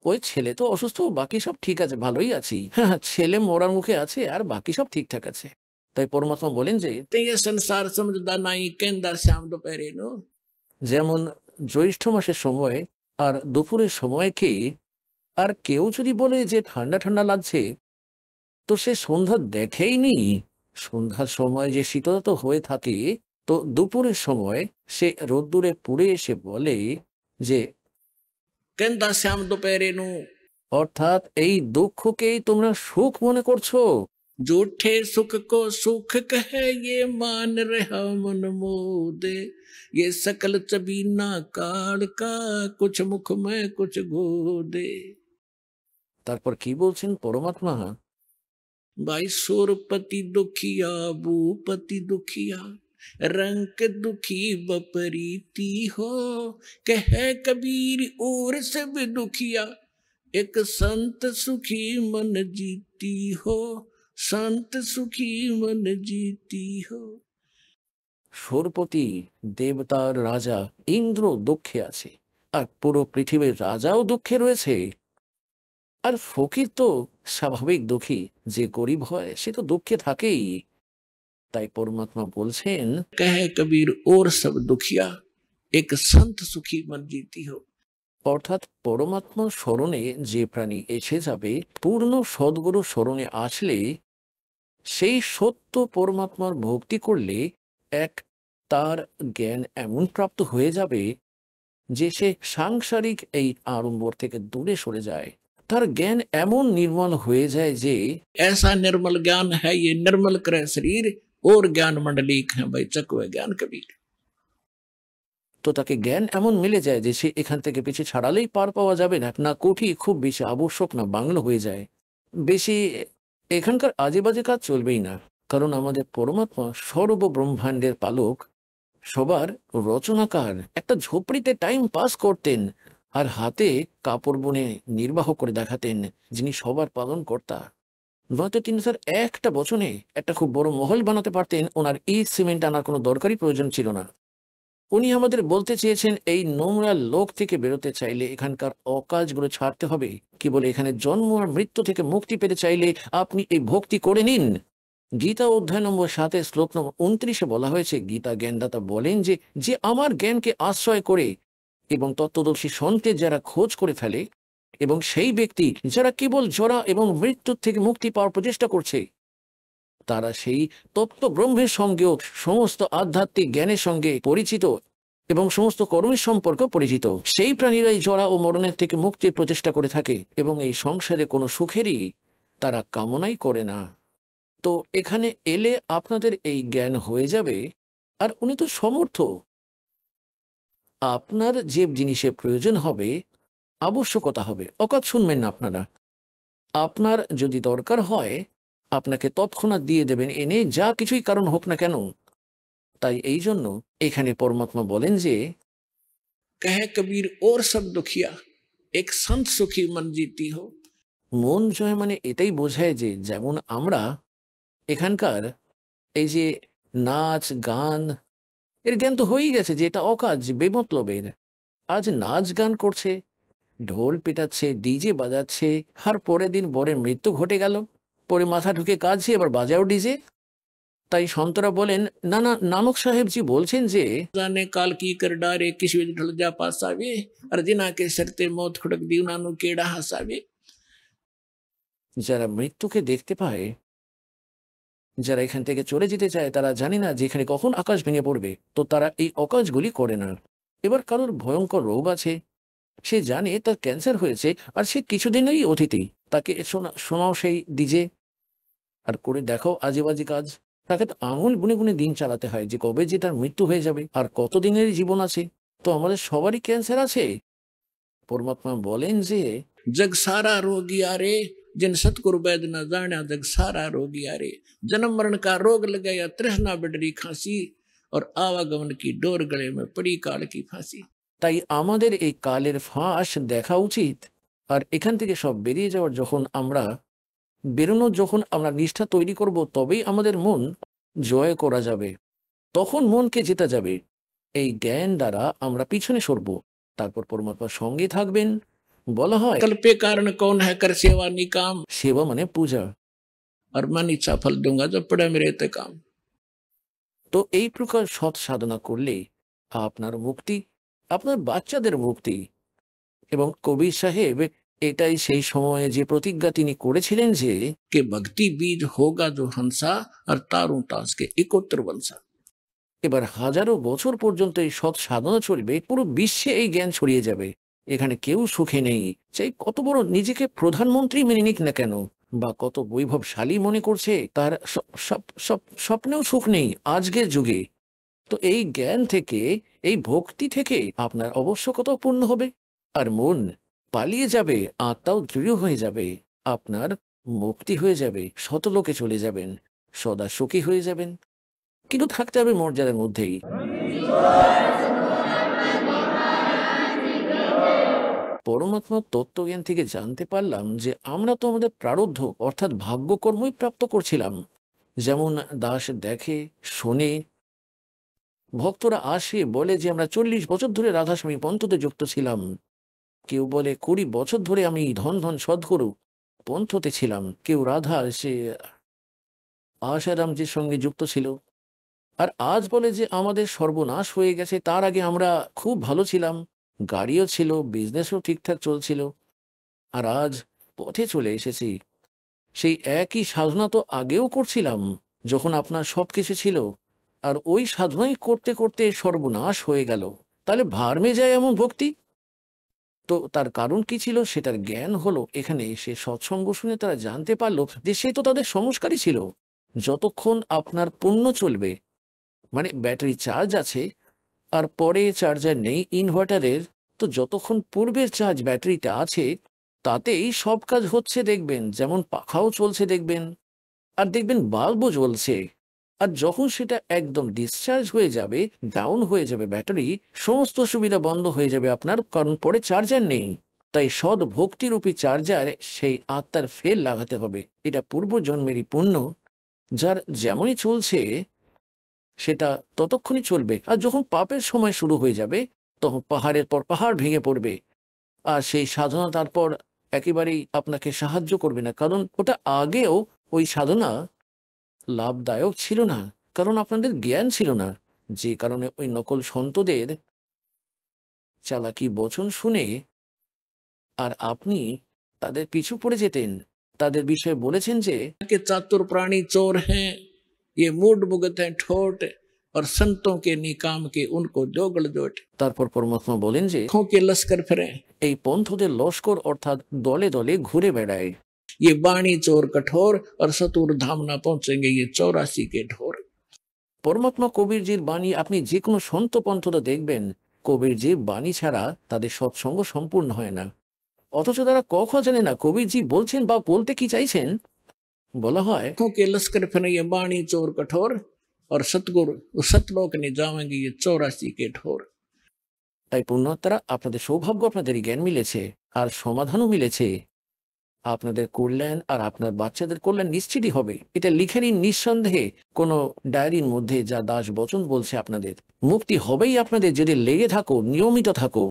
ওই ছেলে তো অসুস্থ, বাকি সব ঠিক আছে, ভালোই আছি। হ্যাঁ, ছেলে মরার মুখে আছে আর বাকি সব ঠিকঠাক আছে। তাই পরমাত্মা বলেন যে ते ये संसार समझदा नहीं कहंदा श्याम दोपहरे नु যেমন জ্যৈষ্ঠ মাসের সময় আর দুপুরের সময় খেয়ে আর কেউ যদি বলে যে ঠান্ডা ঠান্ডা লাগছে, তো সে সন্ধ্যা দেখেইনি। সন্ধ্যার সময় যে শীতলতা তো হয়ে থাকে, তো দুপুরের সময় সে রোদ্দুরে পুড়ে এসে বলে যে कहंदा श्याम दोपहरे नु অর্থাৎ এই দুঃখকেই তোমরা সুখ মনে করছো। झूठे सुख को सुख कहे ये मान रहा मन मोदे ये सकल चबीना काल का कुछ मुख में कुछ गोदे তারপর কি বলছেন পরমাত্মা, भाई सुरपति दुखिया भूपति दुखिया रंग दुखी बपरीती हो कहे कबीर और सब दुखिया एक संत सुखी मन जीती हो संत सुखी मन जीती हो সুরপতি দেবতার রাজা ইন্দ্র দুঃখে আছে, আর পুরো পৃথিবীর রাজাও দুঃখে রয়েছে। আর ফকির তো স্বাভাবিক দুঃখী, যে গরিব হয় সে তো দুঃখে থাকেই। তাই পরমাত্মা বলছেন कहे कबीर और सब दुखिया एक संत सुखी मन जीती हो অর্থাৎ পরমাত্মা স্মরণে যে প্রাণী এসে যাবে, পূর্ণ সদ্গুরু স্মরণে আসলে, সেই সত্য পরমাত্মার ভক্তি করলে এক তার জ্ঞান এমন প্রাপ্ত হয়ে যাবে যে সে সাংসারিক এই আড়ম্বর থেকে দূরে সরে যায়। তার জ্ঞান এমন নির্মল হয়ে যায় যে ऐसा निर्मल ज्ञान है ये निर्मल करे शरीर और ज्ञान मंडलीक है भाई चकवे ज्ञान कबीर তো তাকে জ্ঞান এমন মিলে যায় যে সে এখান থেকে পিছে ছাড়ালেই পার পাওয়া যাবে না, না কঠি খুব বেশি আবশ্যক, না বাংলো হয়ে যায় বেশি, এখানকার আজে বাজে কাজ চলবেই না। কারণ আমাদের পরমাত্মা সর্বব্রহ্মাণ্ডের পালক, সবার রচনাকার। একটা ঝোপড়িতে টাইম পাস করতেন আর হাতে কাপড় বুনে নির্বাহ করে দেখাতেন, যিনি সবার পালন কর্তা। নয়তো তিনি স্যার একটা বচনে একটা খুব বড় মহল বানাতে পারতেন, ওনার ইট সিমেন্ট আনার কোনো দরকারই প্রয়োজন ছিল না। উনি আমাদের বলতে চেয়েছেন এই নোংরা লোক থেকে বেরোতে চাইলে এখানকার অকাজগুলো ছাড়তে হবে। কি বলে, এখানে জন্ম আর মৃত্যু থেকে মুক্তি পেতে চাইলে আপনি এই ভক্তি করে নিন। গীতা অধ্যায় নম্বর 7 শ্লোক নম্বর 29 বলা হয়েছে, গীতা জ্ঞানদাতা বলেন যে যে আমার জ্ঞানকে আশ্রয় করে এবং তত্ত্বদর্শী সন্তের যারা খোঁজ করে ফেলে, এবং সেই ব্যক্তি যারা কেবল জরা এবং মৃত্যুর থেকে মুক্তি পাওয়ার প্রচেষ্টা করছে, তারা সেই তত্ত্ব ব্রহ্মের সঙ্গেও সমস্ত আধ্যাত্মিক জ্ঞানের সঙ্গে পরিচিত এবং সমস্ত কর্মের সম্পর্ক পরিচিত। সেই প্রাণীরাই জরা ও মরণের থেকে মুক্তির প্রচেষ্টা করে থাকে এবং এই সংসারে কোনো সুখেরই তারা কামনাই করে না। তো এখানে এলে আপনাদের এই জ্ঞান হয়ে যাবে। আর উনি তো সমর্থ, আপনার যে জিনিসের প্রয়োজন হবে, আবশ্যকতা হবে, অকাত শুনবেন না আপনারা। আপনার যদি দরকার হয় আপনাকে তৎক্ষণাৎ দিয়ে দেবেন এনে, যা কিছুই কারণ হোক না কেন। তাই এই জন্য এখানে পরমাত্মা বলেন যে कहे कबीर और सब दुखिया एक संत सुखी मन जीती हो। মন জয় মানে এটাই বোঝায় যে যেমন আমরা এখানকার এই যে নাচ গান, এর জ্ঞান তো হয়েই গেছে যে এটা অকাজ, বেমতলবের। আজ নাচ গান করছে, ঢোল পেটাচ্ছে, ডিজে বাজাচ্ছে, আর পরের দিন বরের মৃত্যু ঘটে গেল, পরে মাথা ঢুকে কাঁদছে, এবার বাজাও ডিজে। তাই সন্তরা বলেন, না না, নানক সাহেবজি বলছেন যে जाने काल की कर डारे किसी विध ढल जा पासावे और जिना के सरते मौत खुड़क दीवनानु केड़ा हसावे। যারা মৃত্যুকে দেখতে পায়, যারা এখান থেকে চলে যেতে চায়, তারা জানে না যে এখানে কখন আকাশ ভেঙে পড়বে, তো তারা এই অকাজগুলি করে না। এবার কারোর ভয়ঙ্কর রোগ আছে, সে জানে তার ক্যান্সার হয়েছে আর সে কিছুদিনেরই অতিথি, তাকে শোনাও সেই ডিজে আর করে দেখাও আজেবাজি কাজ। তাকে তো আঙুল গুনে গুনে দিন চালাতে হয় যে কবে যে তার মৃত্যু হয়ে যাবে আর কতদিনের জীবন আছে। তো আমাদের সবারই ক্যান্সার আছে। পরমাত্মা বলেন যে जग सारा रोगिया रे जिन सतगुरु वैद न जाना, जग सारा रोगिया रे। जन्म मरण का रोग लगाया तृष्णा बिडरी खांसी और आवागमन की डोर गले में पड़ी काल की फांसी। তাই আমাদের এই কালের ফাঁস দেখা উচিত। আর এখান থেকে সব বেরিয়ে যাওয়ার যখন আমরা নিষ্ঠা তৈরি করব, তবেই আমাদের মন জয় করা যাবে, তখন মনকে জেতা যাবে। এই জ্ঞান দ্বারা আমরা পিছনে সরব, তারপর পরমাত্মার সঙ্গে থাকবেন। বলা হয় कल्पे कारण कौन है कर सेवा निकाम, সেবা মানে পূজা। और मन इच्छा फल दूंगा जब पड़े मेरे ते काम। তো এই প্রকার সৎ সাধনা করলে আপনার মুক্তি, আপনার বাচ্চাদের মুক্তি। এবং কবির সাহেব এটাই সেই সময়ে যে প্রতিজ্ঞা তিনি করেছিলেন যে कि भक्ति बीज होगा जो हंसा और तारू तास के इकोत्र वंशा। এবার হাজারো বছর পর্যন্ত এই সৎ সাধনা চলবে, পুরো বিশ্বে এই জ্ঞান ছড়িয়ে যাবে। এখানে কেউ সুখে নেই, চাই কত বড় নিজেকে প্রধানমন্ত্রী মেনে নিক না কেন, বা কত বৈভবশালী মনে করছে, তার স্বপ্নেও সুখ নেই আজকের যুগে। তো এই জ্ঞান থেকে, এই ভক্তি থেকে আপনার আবশ্যকতাও পূর্ণ হবে, আর মন পালিয়ে যাবে, আত্মাও দৃঢ় হয়ে যাবে, আপনার মুক্তি হয়ে যাবে, শতলোকে চলে যাবেন, সদা সুখী হয়ে যাবেন। কিন্তু থাকতে হবে মর্যাদার মধ্যেই। পরমাত্মার তত্ত্বজ্ঞান থেকে জানতে পারলাম যে আমরা তো আমাদের প্রারব্ধ অর্থাৎ ভাগ্যকর্মই প্রাপ্ত করছিলাম। যেমন দাস দেখে, শোনে, ভক্তরা আসে, বলে যে আমরা 40 বছর ধরে রাধাস্বামী পন্থতে যুক্ত ছিলাম। কেউ বলে 20 বছর ধরে আমি ধন ধন সদ্গুরু পন্থতে ছিলাম। কেউ রাধা সে আশারামজির সঙ্গে যুক্ত ছিল। আর আজ বলে যে আমাদের সর্বনাশ হয়ে গেছে, তার আগে আমরা খুব ভালো ছিলাম, গাড়িও ছিল, বিজনেসও ঠিকঠাক চলছিল, আর আজ পথে চলে এসেছি। সেই একই সাধনা তো আগেও করছিলাম যখন আপনার সবকিছু ছিল, আর ওই সাধনাই করতে করতে সর্বনাশ হয়ে গেল। তাহলে ভার্মে যায় এমন ভক্তি? তো তার কারণ কি ছিল? সেটার জ্ঞান হলো এখানে এসে। সৎসঙ্গ শুনে তারা জানতে পারলো যে সে তো তাদের সংস্কারই ছিল। যতক্ষণ আপনার পুণ্য চলবে, মানে ব্যাটারি চার্জ আছে আর পরে চার্জার নেই ইনভার্টারের, তো যতক্ষণ পূর্বের চার্জ ব্যাটারিটা আছে তাতেই সব কাজ হচ্ছে দেখবেন। যেমন পাখাও চলছে দেখবেন, আর দেখবেন বাল্বও জ্বলছে। আর যখন সেটা একদম ডিসচার্জ হয়ে যাবে, ডাউন হয়ে যাবে ব্যাটারি, সমস্ত সুবিধা বন্ধ হয়ে যাবে আপনার, কারণ পরে চার্জার নেই। তাই সৎ ভক্তিরূপী চার্জার সেই আত্মার ফের লাগাতে হবে। এটা পূর্বজন্মেরই পুণ্য, যার যেমনই চলছে সেটা ততক্ষণই চলবে। আর যখন পাপের সময় শুরু হয়ে যাবে, তখন পাহাড়ের পর পাহাড় ভেঙে পড়বে। আর সেই সাধনা তারপর একেবারেই আপনাকে সাহায্য করবে না, কারণ ওটা আগেও ওই সাধনা লাভদায়ক ছিল না, কারণ আপনাদের জ্ঞান ছিল না। যে কারণে ওই নকল সন্তদের চালাকি বচন শুনে আর আপনি তাদের পিছু পড়ে যেতেন। তাদের বিষয়ে বলেছেন যে के चातुर प्राणी चोर हैं, ये मूड भुगत हैं ठोट, और संतों के निकाम के उनको जोगड़ जोट। তারপর পরমাত্মা বলেন যে आंखों के लश्कर फिरे, এই পন্থদের লস্কর অর্থাৎ দলে দলে ঘুরে বেড়ায়। ये बाणी चोर कठोर, और सतुर धाम ना पहुंचेंगे ये 84 के ढोर। পরমাত্মা কবিরজির বাণী, আপনি যে কোনো সন্ত পন্থটা দেখবেন, কবিরজির বাণী ছাড়া তাদের সৎসঙ্গ সম্পূর্ণ হয় না। অথচ তারা কখনো জানে না কবিরজি বলছেন বা বলতে কি চাইছেন। বলা হয় आंखों के लश्कर फिरे, ये बाणी चोर कठोर, और सतगुरु सतलोक ने जावेंगे ये 84 के ढोर। তাই পুণ্যাত্মারা, আপনাদের সৌভাগ্য, আপনাদের জ্ঞান মিলেছে আর সমাধানও মিলেছে। আপনাদের কল্যাণ আর আপনার বাচ্চাদের কল্যাণ নিশ্চিতই হবে। এটা লিখে নিন নিঃসন্দেহে কোনো ডায়েরির মধ্যে, যা দাস বচন বলছে আপনাদের। মুক্তি হবেই আপনাদের যদি লেগে থাকো, নিয়মিত থাকো।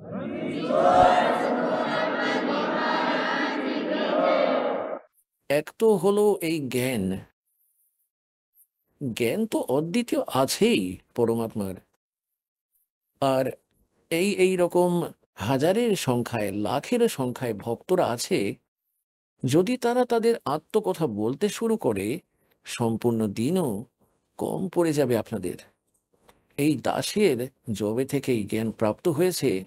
এক তো হলো এই জ্ঞান। জ্ঞান তো অদ্বিতীয় আছেই পরমাত্মার। আর এই রকম হাজারের সংখ্যায়, লাখের সংখ্যায় ভক্তরা আছে। যদি তারা তাদের আত্মকথা বলতে শুরু করে, সম্পূর্ণ দিনও কম পড়ে যাবে আপনাদের। এই দাসের যবে থেকেই জ্ঞান প্রাপ্ত হয়েছে,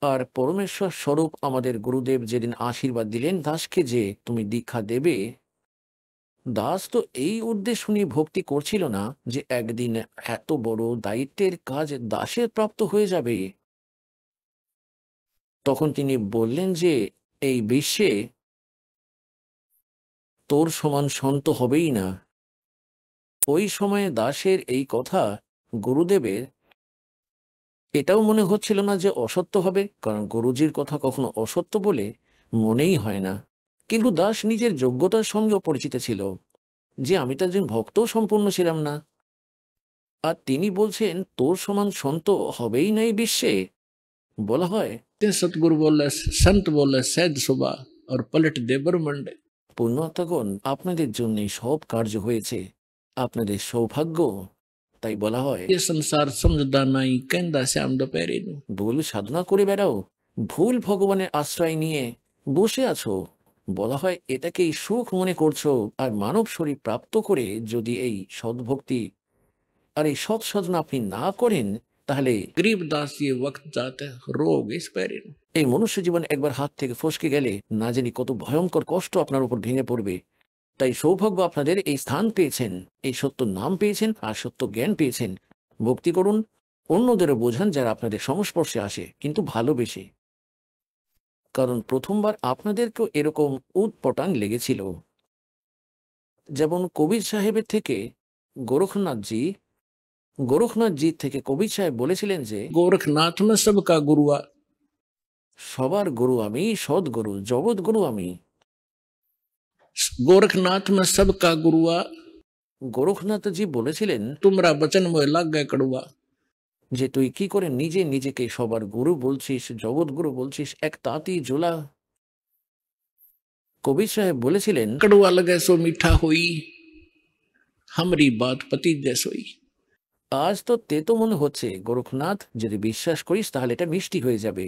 আর পরমেশ্বর স্বরূপ আমাদের গুরুদেব যেদিন আশীর্বাদ দিলেন দাসকে যে তুমি দীক্ষা দেবে, দাস তো এই উদ্দেশ্য নিয়ে ভক্তি করছিল না যে একদিন এত বড় দায়িত্বের কাজ দাসের প্রাপ্ত হয়ে যাবে। তখন তিনি বললেন যে এই বিশ্বে তোর সমান সন্ত হবেই না। ওই সময়ে দাসের এই কথা গুরুদেবের এটাও মনে হচ্ছিল না যে অসত্য হবে, কারণ গুরুজির কথা কখনো অসত্য বলে মনেই হয় না। কিন্তু দাস নিজের যোগ্যতার সঙ্গেও পরিচিত ছিল যে আমি তো একজন ভক্তও সম্পূর্ণ ছিলাম না। আর তিনি বলছেন তোর সমান সন্ত হবেই না এই বিশ্বে। বলা হয় सतगुरु बोले, संत बोले सैद सुबह, और पलट दे ब्रह्मंड। পুণ্যাত্মাগণ, আপনাদের জন্যই সব কার্য হয়েছে, আপনাদের সৌভাগ্য। তাই বলা হয় ये संसार समझदा नहीं, कहंदा श्याम दोपहरी नू। ভুল সাধনা করে বেড়াও, ভুল ভগবানের আশ্রয় নিয়ে বসে আছো। বলা হয় এটাকেই সুখ মনে করছো। আর মানব শরীর প্রাপ্ত করে যদি এই সদ্ভক্তি আর এই সৎ সাধনা আপনি না করেন, তাহলে गरीब दास ये वक्त जाते रोग इस पैरी नू। এই মনুষ্য জীবন একবার হাত থেকে ফসকে গেলে না জানি কত ভয়ঙ্কর কষ্ট আপনার উপর ভেঙে পড়বে। তাই সৌভাগ্য আপনাদের, এই স্থান পেয়েছেন, এই সত্য নাম পেয়েছেন আর সত্য জ্ঞান পেয়েছেন। ভক্তি করুন, অন্যদেরও বোঝান যারা আপনাদের সংস্পর্শে আসে, কিন্তু ভালোবেসে। কারণ প্রথমবার আপনাদেরকেও এরকম উৎপটাং লেগেছিল। যেমন কবির সাহেবের থেকে গোরখনাথজি থেকে কবির সাহেব বলেছিলেন যে गोरखनाथ में सबका गुरुआ, সবার গুরু আমি, সদ্গুরু জগৎ গুরু আমি। गोरखनाथ में सबका गुरुआ, গোরখনাথজি বলেছিলেন तुमरा बचन मोह लग गए कड़ुआ। যে তুই কি করে নিজে নিজেকে সবার গুরু বলছিস, জগৎ গুরু বলছিস, এক তাঁতি জোলা। কবির সাহেব বলেছিলেন कड़ुआ लगे सो मीठा हुई, हमरी बात पति जैसोई। আজ তো তেতো মনে হচ্ছে গোরখনাথ, যদি বিশ্বাস করিস তাহলে এটা মিষ্টি হয়ে যাবে।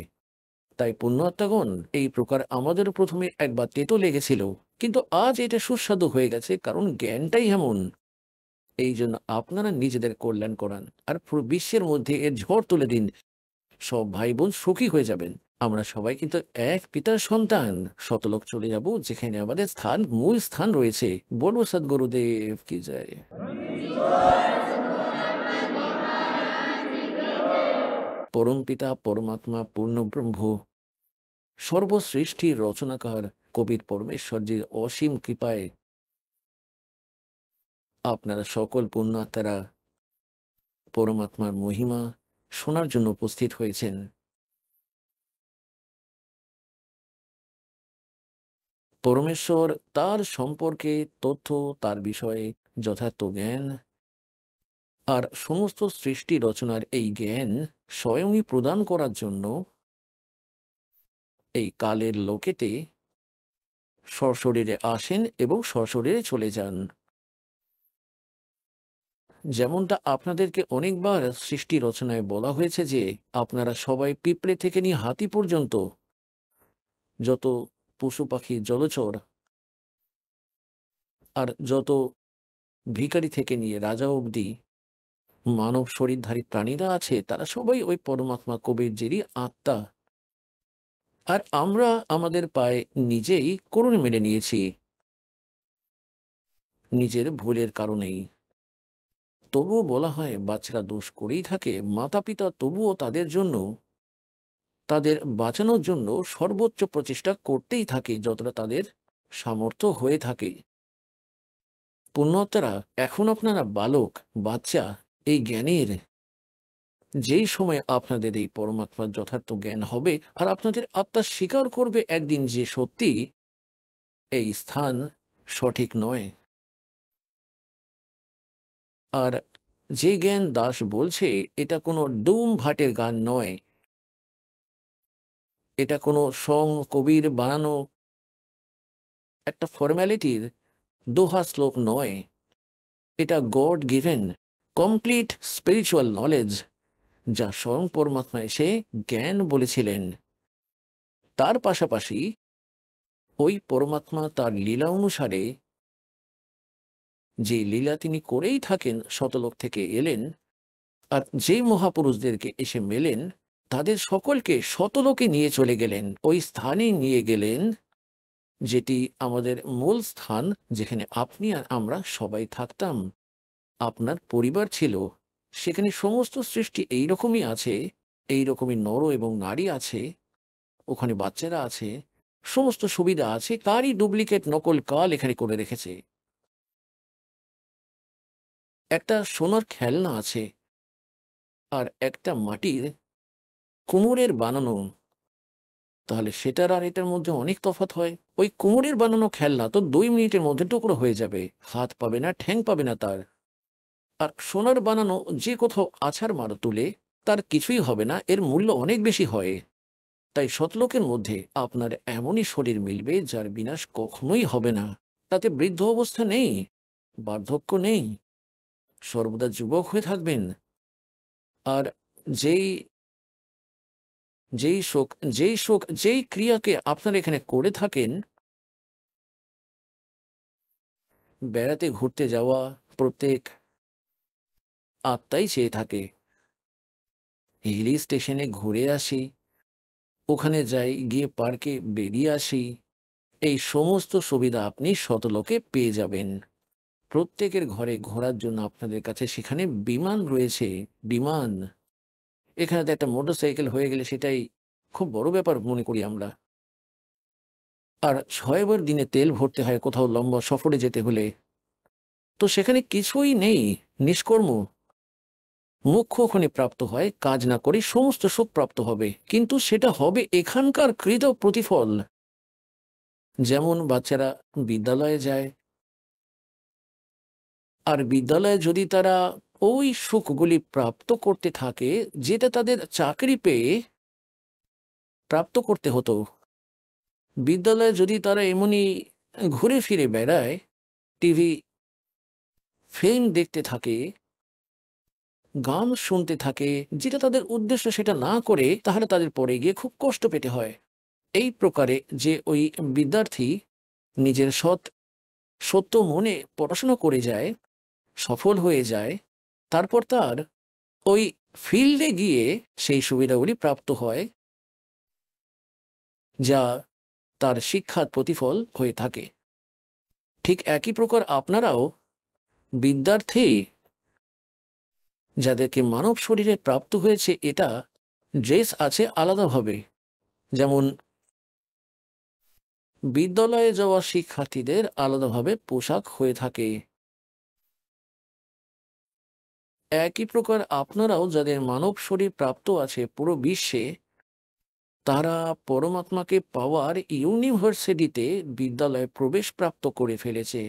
তাই পুণ্যাত্মাগণ, এই প্রকার আমাদেরও প্রথমে একবার তেতো লেগেছিল, কিন্তু আজ এটা সুস্বাদু হয়ে গেছে, কারণ জ্ঞানটাই এমন। এই জন্য আপনারা নিজেদের কল্যাণ করান আর পুরো বিশ্বের মধ্যে এর ঝড় তুলে দিন। সব ভাই বোন সুখী হয়ে যাবেন। আমরা সবাই কিন্তু এক পিতার সন্তান। শতলোক চলে যাব, যেখানে আমাদের স্থান, মূল স্থান রয়েছে। বলবো সদ্গুরুদেব কি জয়। পরম পিতা পরমাত্মা পূর্ণব্রহ্ম সর্বসৃষ্টির রচনাকার কবির পরমেশ্বরজির অসীম কৃপায় আপনারা সকল পুণ্যাত্মারা পরমাত্মার মহিমা শোনার জন্য উপস্থিত হয়েছেন। পরমেশ্বর তার সম্পর্কে তথ্য, তার বিষয়ে যথার্থ জ্ঞান আর সমস্ত সৃষ্টি রচনার এই জ্ঞান স্বয়ংই প্রদান করার জন্য এই কালের লোকেতে সশরীরে আসেন এবং সশরীরে চলে যান। যেমনটা আপনাদেরকে অনেকবার সৃষ্টি রচনায় বলা হয়েছে যে আপনারা সবাই পিঁপড়ে থেকে নিয়ে হাতি পর্যন্ত যত পশু পাখি জলচর আর যত ভিখারি থেকে নিয়ে রাজা অবধি মানব শরীরধারী প্রাণীরা আছে, তারা সবাই ওই পরমাত্মা কবিরজিরই আত্মা। আর আমরা আমাদের পায়ে নিজেই করুণে মেনে নিয়েছি নিজের ভুলের কারণেই। তবুও বলা হয় বাচ্চারা দোষ করেই থাকে, মাতা পিতা তবুও তাদের জন্য, তাদের বাঁচানোর জন্য সর্বোচ্চ প্রচেষ্টা করতেই থাকে যতটা তাদের সামর্থ্য হয়ে থাকে। পুণ্যাত্মারা, এখন আপনারা বালক, বাচ্চা, এই জ্ঞানের যেই সময় আপনাদের এই পরমাত্মার যথার্থ জ্ঞান হবে আর আপনাদের আত্মা স্বীকার করবে একদিন যে সত্যি এই স্থান সঠিক নয়। আর যে জ্ঞান দাস বলছে এটা কোনো ডুম ভাটের গান নয়, এটা কোনো সং কবির বানানো একটা ফর্ম্যালিটির দোহা শ্লোক নয়, এটা god given complete spiritual knowledge, যা স্বয়ং পরমাত্মা এসে জ্ঞান বলেছিলেন। তার পাশাপাশি ওই পরমাত্মা তার লীলা অনুসারে যে লীলা তিনি করেই থাকেন, শতলোক থেকে এলেন আর যে মহাপুরুষদেরকে এসে মেলেন তাদের সকলকে শতলোকে নিয়ে চলে গেলেন, ওই স্থানে নিয়ে গেলেন যেটি আমাদের মূল স্থান, যেখানে আপনি আর আমরা সবাই থাকতাম। আপনার পরিবার ছিল, সেখানে সমস্ত সৃষ্টি এইরকমই আছে, এইরকমই নর এবং নারী আছে, ওখানে বাচ্চারা আছে, সমস্ত সুবিধা আছে, তারই ডুপ্লিকেট নকল কাল এখানে করে রেখেছে। একটা সোনার খেলনা আছে আর একটা মাটির কুমোরের বানানো, তাহলে সেটার আর এটার মধ্যে অনেক তফাৎ হয়। ওই কুমোরের বানানো খেলনা তো 2 মিনিটের মধ্যে টুকরো হয়ে যাবে, হাত পাবে না, ঠ্যাং পাবে না তার। আর সোনার বানানো যে কোথাও আছাড় মারা তুলে তার কিছুই হবে না, এর মূল্য অনেক বেশি হয়। তাই শতলোকের মধ্যে আপনার এমনই শরীর মিলবে যার বিনাশ কখনোই হবে না, তাতে বৃদ্ধ অবস্থা নেই, বার্ধক্য নেই, সর্বদা যুবক হয়ে থাকবেন। আর যেই যেই শোক যেই ক্রিয়াকে আপনারা এখানে করে থাকেন, বেড়াতে ঘুরতে যাওয়া প্রত্যেক আত্মাই চেয়ে থাকে হিল স্টেশনে ঘুরে আসি, ওখানে যাই, গিয়ে পার্কে বেরিয়ে আসি, এই সমস্ত সুবিধা আপনি শতলোকে পেয়ে যাবেন। প্রত্যেকের ঘরে ঘোরার জন্য আপনাদের কাছে সেখানে বিমান রয়েছে, বিমান। এখানে তো একটা মোটরসাইকেল হয়ে গেলে সেটাই খুব বড় ব্যাপার মনে করি আমরা। আর 6 বার দিনে তেল ভরতে হয় কোথাও লম্বা সফরে যেতে হলে, তো সেখানে কিছুই নেই, নিষ্কর্ম। মোক্ষ ওখানে প্রাপ্ত হয়, কাজ না করে সমস্ত সুখ প্রাপ্ত হবে, কিন্তু সেটা হবে এখানকার কৃত প্রতিফল। যেমন বাচ্চারা বিদ্যালয়ে যায়, আর বিদ্যালয়ে যদি তারা ওই সুখগুলি প্রাপ্ত করতে থাকে যেটা তাদের চাকরি পেয়ে প্রাপ্ত করতে হতো, বিদ্যালয়ে যদি তারা এমনই ঘুরে ফিরে বেড়ায়, টিভি ফিল্ম দেখতে থাকে, গান শুনতে থাকে, যেটা তাদের উদ্দেশ্য সেটা না করে, তাহলে তাদের পরে গিয়ে খুব কষ্ট পেতে হয়। এই প্রকারে যে ওই বিদ্যার্থী নিজের সত্য মনে পড়াশোনা করে যায়, সফল হয়ে যায়, তারপর তার ওই ফিল্ডে গিয়ে সেই সুবিধাগুলি প্রাপ্ত হয়, যা তার শিক্ষার প্রতিফল হয়ে থাকে। ঠিক একই প্রকার আপনারাও বিদ্যার্থী যাদেরকে মানব শরীরে প্রাপ্ত হয়েছে, এটা ড্রেস আছে আলাদাভাবে। যেমন বিদ্যালয়ে যাওয়া শিক্ষার্থীদের আলাদাভাবে পোশাক হয়ে থাকে, একই প্রকার আপনারাও যাদের মানব শরীর প্রাপ্ত আছে পুরো বিশ্বে, তারা পরমাত্মাকে পাওয়ার ইউনিভার্সিটিতে বিদ্যালয়ে প্রবেশ প্রাপ্ত করে ফেলেছে।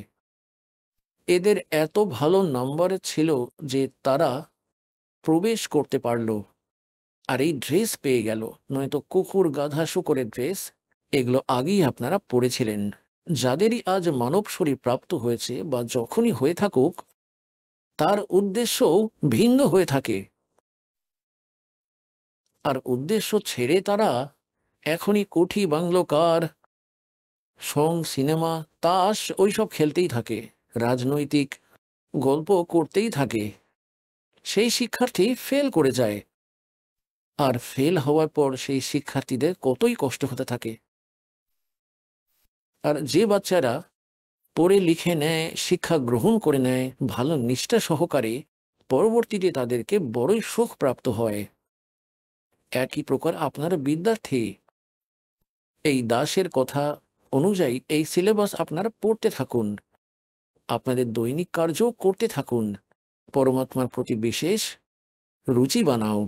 এদের এত ভালো নাম্বার ছিল যে তারা প্রবেশ করতে পারল, আর এই ড্রেস পেয়ে গেল। নয়তো কুকুর, গাধা, শূকরের ড্রেস এগুলো আগেই আপনারা পড়েছিলেন। যাদেরই আজ মানব শরীর প্রাপ্ত হয়েছে বা যখনই হয়ে থাকুক, তার উদ্দেশ্যও ভিন্ন হয়ে থাকে। আর উদ্দেশ্য ছেড়ে তারা এখনই কোঠি, বাংলো, কার, সং, সিনেমা, তাস ওইসব খেলতেই থাকে, রাজনৈতিক গল্প করতেই থাকে। সেই শিক্ষার্থী ফেল করে যায়, আর ফেল হওয়ার পর সেই শিক্ষার্থীদের কতই কষ্ট হতে থাকে। আর যে বাচ্চারা পড়ে লিখে নেয়, শিক্ষা গ্রহণ করে নেয় ভালো নিষ্ঠা সহকারে, পরবর্তীতে তাদেরকে বড়ই সুখ প্রাপ্ত হয়। একই প্রকার আপনারা বিদ্যার্থী, এই দাসের কথা অনুযায়ী এই সিলেবাস আপনারা পড়তে থাকুন, আপনাদের দৈনিক কার্য করতে থাকুন, পরমাত্মার প্রতি বিশেষ রুচি বানাও।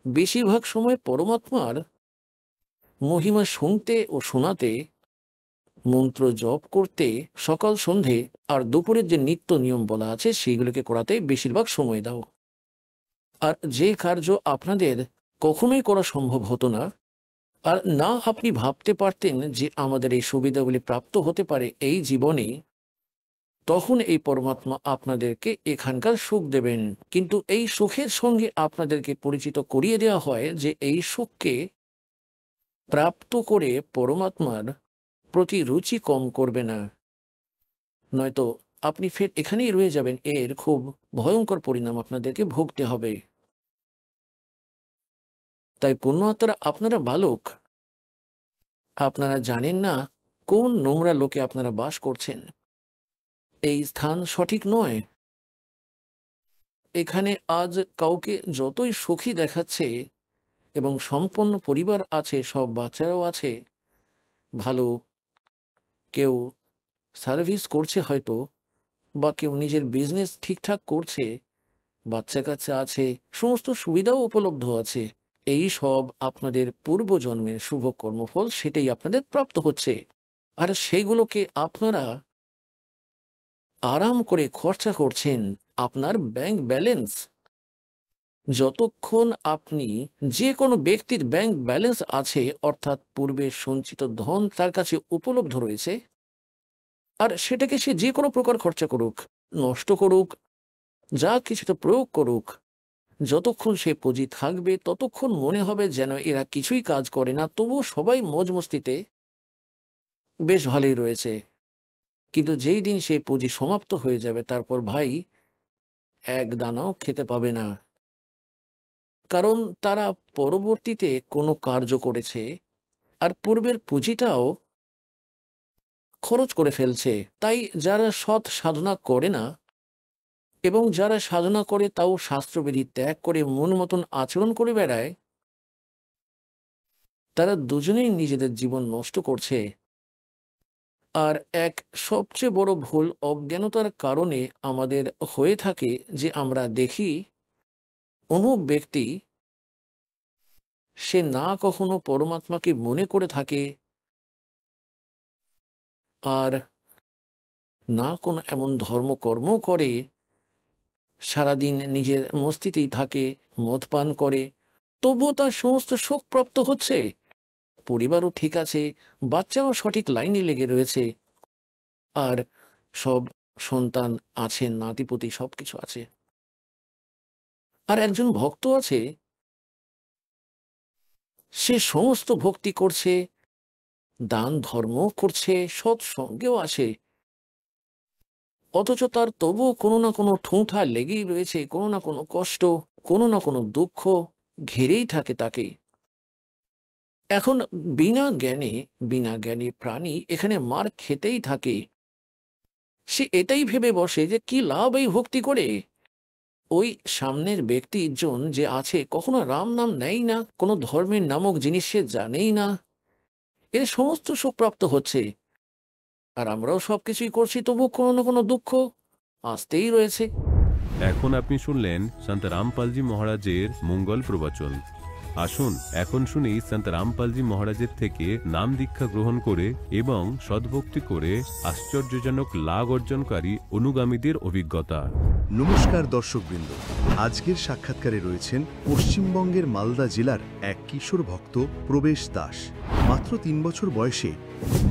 বেশিরভাগ সময় পরমাত্মার মহিমা শুনতে ও শোনাতে, মন্ত্র জপ করতে সকাল সন্ধে আর দুপুরের যে নিত্য নিয়ম বলা আছে সেইগুলোকে করাতে বেশিরভাগ সময় দাও। আর যে কার্য আপনাদের কখনোই করা সম্ভব হতো না, আর না আপনি ভাবতে পারতেন যে আমাদের এই সুবিধাগুলি প্রাপ্ত হতে পারে এই জীবনে, তখন এই পরমাত্মা আপনাদেরকে এখানকার সুখ দেবেন। কিন্তু এই সুখের সঙ্গে আপনাদেরকে পরিচিত করিয়ে দেওয়া হয় যে এই সুখকে প্রাপ্ত করে পরমাত্মার প্রতি রুচি কম করবে না, নয়তো আপনি ফের এখানেই রয়ে যাবেন। এর খুব ভয়ঙ্কর পরিণাম আপনাদেরকে ভুগতে হবে। তাই পুণ্যাত্মারা, আপনারা বালক, আপনারা জানেন না কোন নোংরা লোকে আপনারা বাস করছেন। এই স্থান সঠিক নয়। এখানে আজ কাউকে যতই সুখী দেখাচ্ছে এবং সম্পন্ন পরিবার আছে, সব বাচ্চারাও আছে, ভালো কেউ সার্ভিস করছে হয়তো, বা কেউ নিজের বিজনেস ঠিকঠাক করছে, বাচ্চা কাচ্চা আছে, সমস্ত সুবিধাও উপলব্ধ আছে। এই সব আপনাদের পূর্বজন্মের শুভ কর্মফল, সেটাই আপনাদের প্রাপ্ত হচ্ছে। আর সেইগুলোকে আপনারা আরাম করে খরচা করছেন। আপনার ব্যাংক ব্যালেন্স, যতক্ষণ আপনি, যে কোনো ব্যক্তির ব্যাংক ব্যালেন্স আছে, অর্থাৎ পূর্বে সঞ্চিত ধন তার কাছে উপলব্ধ রয়েছে, আর সেটাকে সে যে কোনো প্রকার খরচা করুক, নষ্ট করুক, যা কিছুতে প্রয়োগ করুক, যতক্ষণ সে পুঁজি থাকবে ততক্ষণ মনে হবে যেন এরা কিছুই কাজ করে না, তবুও সবাই মজ মস্তিতে বেশ ভালোই রয়েছে। কিন্তু যেই দিন সে পুঁজি সমাপ্ত হয়ে যাবে, তারপর ভাই এক দানাও খেতে পাবে না। কারণ তারা পরবর্তীতে কোনো কার্য করেছে আর পূর্বের পুঁজিটাও খরচ করে ফেলছে। তাই যারা সৎ সাধনা করে না এবং যারা সাধনা করে তাও শাস্ত্রবিধি ত্যাগ করে মন মতন আচরণ করে বেড়ায়, তারা দুজনেই নিজেদের জীবন নষ্ট করছে। আর এক সবচেয়ে বড় ভুল অজ্ঞানতার কারণে আমাদের হয়ে থাকে যে আমরা দেখি অমুক ব্যক্তি, সে না কখনো পরমাত্মাকে মনে করে থাকে, আর না কোনো এমন ধর্মকর্ম করে, সারাদিন নিজের মস্তিতেই থাকে, মদ পান করে, তবুও তার সমস্ত সুখ প্রাপ্ত হচ্ছে, পরিবারও ঠিক আছে, বাচ্চাও সঠিক লাইনে লেগে রয়েছে, আর সব সন্তান আছেন, নাতিপুতি সবকিছু আছে। আর একজন ভক্ত আছে, সে সমস্ত ভক্তি করছে, দান ধর্ম করছে, সৎসঙ্গেও আছে, অথচ তার তবুও কোনো না কোনো ঠুঁঠা লেগেই রয়েছে, কোনো না কোনো কষ্ট, কোনো না কোনো দুঃখ ঘিরেই থাকে তাকে। এখন বিনা জ্ঞানী প্রাণী এখানে মার খেতেই থাকে। সে এটাই ভেবে বসে যে কি লাভ এই ভক্তি করে। ওই সামনের ব্যক্তিজন যে আছে, কখনো রাম নাম নেয় না, কোনো ধর্মের নামক জিনিস সে জানেই না, এর সমস্ত সুখ প্রাপ্ত হচ্ছে, আর আমরাও সবকিছুই করছি, তবু কোনো না কোনো দুঃখ আসতেই রয়েছে। এখন আপনি শুনলেন সন্ত রামপালজি মহারাজের মঙ্গল প্রবচন। আসুন এখন শুনি সন্ত রামপালজি মহারাজের থেকে নাম দীক্ষা গ্রহণ করে এবং সদ্ভক্তি করে আশ্চর্যজনক লাভ অর্জনকারী অনুগামীদের অভিজ্ঞতা। নমস্কার দর্শকবৃন্দ, আজকের সাক্ষাৎকারে রয়েছেন পশ্চিমবঙ্গের মালদা জেলার এক কিশোর ভক্ত প্রবেশ দাস। মাত্র ৩ বছর বয়সে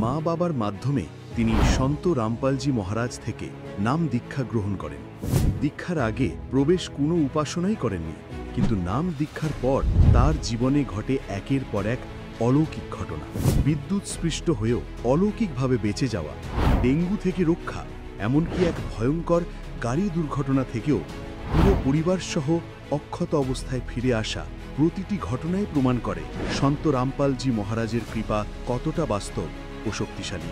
মা বাবার মাধ্যমে তিনি সন্ত রামপালজি মহারাজ থেকে নাম দীক্ষা গ্রহণ করেন। দীক্ষার আগে প্রবেশ কোনো উপাসনাই করেননি, কিন্তু নাম দীক্ষার পর তার জীবনে ঘটে একের পর এক অলৌকিক ঘটনা। বিদ্যুৎ স্পৃষ্ট হয়েও অলৌকিকভাবে বেঁচে যাওয়া, ডেঙ্গু থেকে রক্ষা, এমনকি এক ভয়ঙ্কর গাড়ি দুর্ঘটনা থেকেও পুরো পরিবার সহ অক্ষত অবস্থায় ফিরে আসা প্রতিটি ঘটনায় প্রমাণ করে সন্ত রামপালজি মহারাজের কৃপা কতটা বাস্তব ও শক্তিশালী।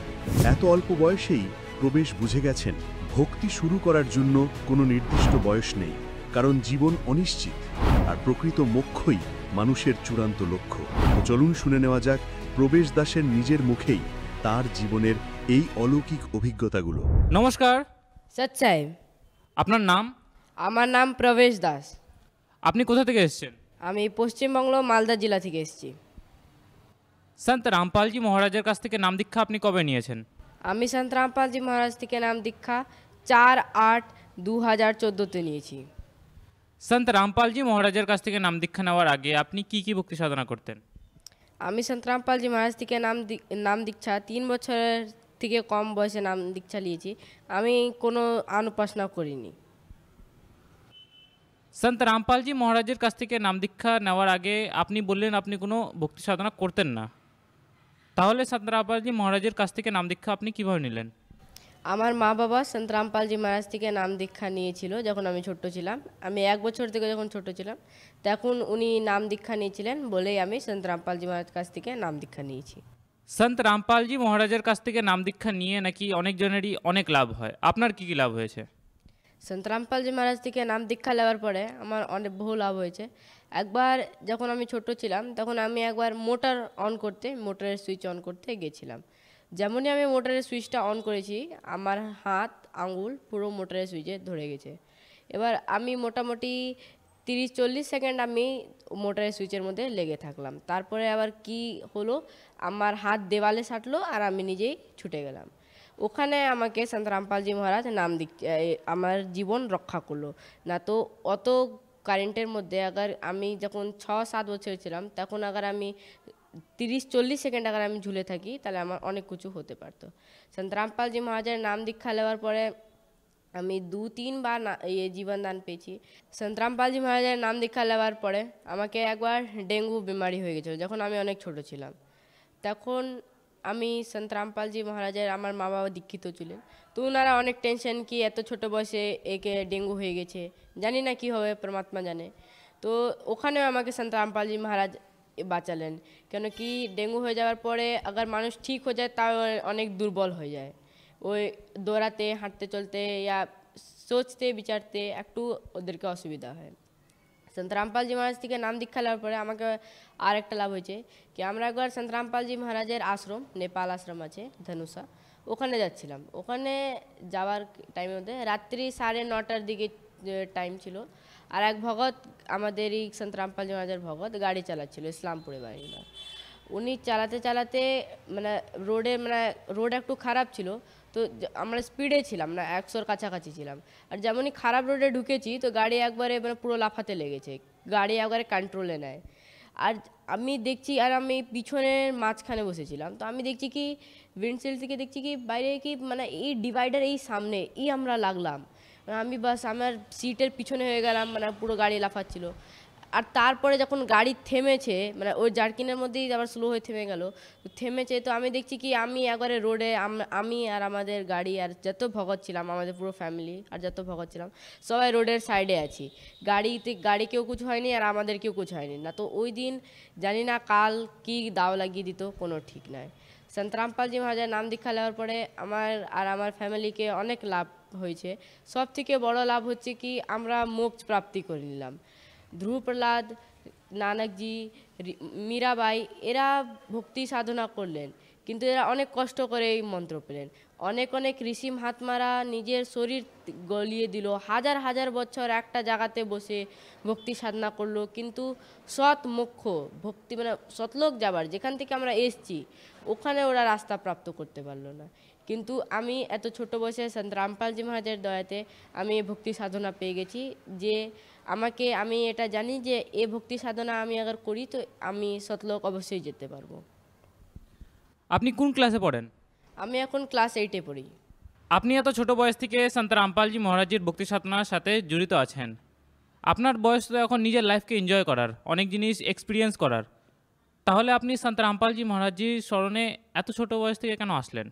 এত অল্প বয়সেই প্রবেশ বুঝে গেছেন ভক্তি শুরু করার জন্য কোনো নির্দিষ্ট বয়স নেই, কারণ জীবন অনিশ্চিত আর প্রকৃত মোক্ষই মানুষের চূড়ান্ত লক্ষ্য। তো চলুন শুনে নেওয়া যাক প্রবেশ দাসের নিজের মুখেই তার জীবনের এই অলৌকিক অভিজ্ঞতাগুলো। নমস্কার, সচ্চাই। আপনার নাম? আমার নাম প্রবেশ দাস। আপনি কোথা থেকে এসেছেন? আমি পশ্চিমবঙ্গ মালদা জেলা থেকে এসেছি। সন্ত রামপালজি মহারাজের কাছ থেকে নাম দীক্ষা আপনি কবে নিয়েছেন? আমি সন্ত রামপালজি মহারাজ থেকে নাম দীক্ষা 4/8/2014-তে নিয়েছি। সন্ত রামপালজি মহারাজের কাছ থেকে নাম দীক্ষা নেওয়ার আগে আপনি কি কি ভক্তি সাধনা করতেন? আমি সন্ত রামপালজি মহারাজ থেকে নাম দীক্ষা 3 বছরের থেকে কম বয়সে নাম দীক্ষা নিয়েছি। আমি কোনো অনুপাসনা করিনি। সন্ত রামপালজি মহারাজের কাছ থেকে নাম দীক্ষা নেওয়ার আগে আপনি বললেন আপনি কোনো ভক্তি সাধনা করতেন না, তাহলে সন্ত রামপালজি মহারাজের কাছ থেকে নাম দীক্ষা আপনি কীভাবে নিলেন? আমার মা বাবা সন্ত রামপালজি মহারাজ থেকে নাম দীক্ষা নিয়েছিল যখন আমি ছোট্ট ছিলাম। আমি 1 বছর থেকে যখন ছোট ছিলাম তখন উনি নাম দীক্ষা নিয়েছিলেন বলেই আমি সন্ত রামপালজি মহারাজ কাছ থেকে নাম দীক্ষা নিয়েছি। সন্ত রামপালজি মহারাজের কাছ থেকে নাম দীক্ষা নিয়ে নাকি অনেকজনেরই অনেক লাভ হয়, আপনার কি কি লাভ হয়েছে? সন্ত রামপালজি মহারাজ থেকে নাম দীক্ষা নেওয়ার পরে আমার অনেক বহু লাভ হয়েছে। একবার যখন আমি ছোট ছিলাম তখন আমি একবার মোটরের সুইচ অন করতে গেছিলাম। যেমনই আমি মোটরের সুইচটা অন করেছি আমার হাত আঙ্গুল পুরো মোটরের সুইচে ধরে গেছে। এবার আমি মোটামুটি 30-40 সেকেন্ড আমি মোটরের সুইচের মধ্যে লেগে থাকলাম। তারপরে আবার কি হলো, আমার হাত দেওয়ালে সাটলো আর আমি নিজেই ছুটে গেলাম। ওখানে আমাকে সন্ত রামপালজি মহারাজ আমার জীবন রক্ষা করলো। না তো অত কারেন্টের মধ্যে আমি যখন 6-7 বছর ছিলাম তখন আমি 30-40 সেকেন্ড আমি ঝুলে থাকি তাহলে আমার অনেক কিছু হতে পারতো। সন্ত রামপালজি মহারাজের নাম দীক্ষা নেওয়ার পরে আমি 2-3 বার জীবন দান পেয়েছি। সন্ত রামপালজি মহারাজের নাম দীক্ষা নেওয়ার পরে আমাকে একবার ডেঙ্গু বিমারি হয়ে গেছিলো যখন আমি অনেক ছোট ছিলাম। তখন আমি সন্ত রামপালজি মহারাজের আমার মা বাবা দীক্ষিত ছিলেন, তো ওনারা অনেক টেনশন কি এত ছোট বয়সে একে ডেঙ্গু হয়ে গেছে, জানি না কি হবে, পরমাত্মা জানে। তো ওখানেও আমাকে সন্ত রামপালজি মহারাজ বাঁচালেন, কেন কি ডেঙ্গু হয়ে যাওয়ার পরে মানুষ ঠিক হয়ে যায় তাও অনেক দুর্বল হয়ে যায়। ওই দৌড়াতে হাঁটতে চলতে ইয়া সোচতে বিচারতে একটু ওদেরকে অসুবিধা হয়। সন্ত রামপালজি মহারাজ থেকে নাম দীক্ষা নেওয়ার পরে আমাকে আর একটা লাভ হয়েছে কি আমরা একবার সন্ত রামপালজি মহারাজের আশ্রম, নেপাল আশ্রম আছে ধনুষা, ওখানে যাচ্ছিলাম। ওখানে যাওয়ার টাইমের মধ্যে রাত্রি 9:30-টার দিকে টাইম ছিল। আর এক ভগত আমাদের এই সন্ত রামপালজি মহারাজের ভগত গাড়ি চালাচ্ছিল ইসলামপুরে বাড়িটা। উনি চালাতে চালাতে রোড একটু খারাপ ছিল, তো আমরা স্পিডে ছিলাম না, 100-র কাছাকাছি ছিলাম। আর যেমনই খারাপ রোডে ঢুকেছি তো গাড়ি একবারে পুরো লাফাতে লেগেছে, গাড়ি একবারে কন্ট্রোলে নেয়। আর আমি দেখছি, আর আমি পিছনের মাঝখানে বসেছিলাম, তো আমি দেখছি কি উইন্ডশিল থেকে দেখছি কি বাইরে কি এই ডিভাইডার এই সামনে আমরা লাগলাম। আমি আমার সিটের পিছনে হয়ে গেলাম, পুরো গাড়ি লাফাচ্ছিল। আর তারপরে যখন গাড়ি থেমেছে ওই জার্কিনের মধ্যেই আবার স্লো হয়ে থেমে গেল, থেমেছে তো আমি দেখছি কি আমি একবারে রোডে, আমি আর আমাদের গাড়ি আর যত ভগত ছিলাম, আমাদের পুরো ফ্যামিলি আর যত ভগত ছিলাম সবাই রোডের সাইডে আছি। গাড়ি কেউ কিছু হয়নি আর আমাদের কেউ কিছু হয়নি না। তো ওই দিন জানি না কাল কি দাও লাগিয়ে দিত কোনো ঠিক নাই। সন্ত রামপালজি মহারাজের নাম দীক্ষা নেওয়ার পরে আমার ফ্যামিলিকে অনেক লাভ হয়েছে। সব থেকে বড় লাভ হচ্ছে কি আমরা মোক্ষ প্রাপ্তি করে নিলাম। ধ্রুব প্রহ্লাদ, নানকজি, মীরাবাই এরা ভক্তি সাধনা করলেন, কিন্তু এরা অনেক কষ্ট করে এই মন্ত্র পেলেন। অনেক অনেক ঋষি মহাত্মারা নিজের শরীর গলিয়ে দিল, হাজার হাজার বছর একটা জায়গাতে বসে ভক্তি সাধনা করলো, কিন্তু সৎ মোক্ষ ভক্তি মানে সৎলোক যাবার যেখান থেকে আমরা এসছি ওখানে ওরা রাস্তা প্রাপ্ত করতে পারলো না। কিন্তু আমি এত ছোট বয়সে সন্ত রামপালজি মহারাজের দয়াতে আমি এই ভক্তি সাধনা পেয়ে গেছি, যে আমি এটা জানি যে এই ভক্তি সাধনা আমি আবার করি তো আমি সৎলোক অবশ্যই যেতে পারবো। আপনি কোন ক্লাসে পড়েন? আমি এখন ক্লাস 8-এ পড়ি। আপনি এত ছোট বয়স থেকে সন্ত রামপালজি মহারাজের ভক্তি সাধনার সাথে জড়িত আছেন। আপনার বয়স তো এখন নিজের লাইফকে এনজয় করার, অনেক জিনিস এক্সপিরিয়েন্স করার। তাহলে আপনি সন্ত রামপালজি মহারাজজির স্মরণে এত ছোট বয়স থেকে কেন আসলেন?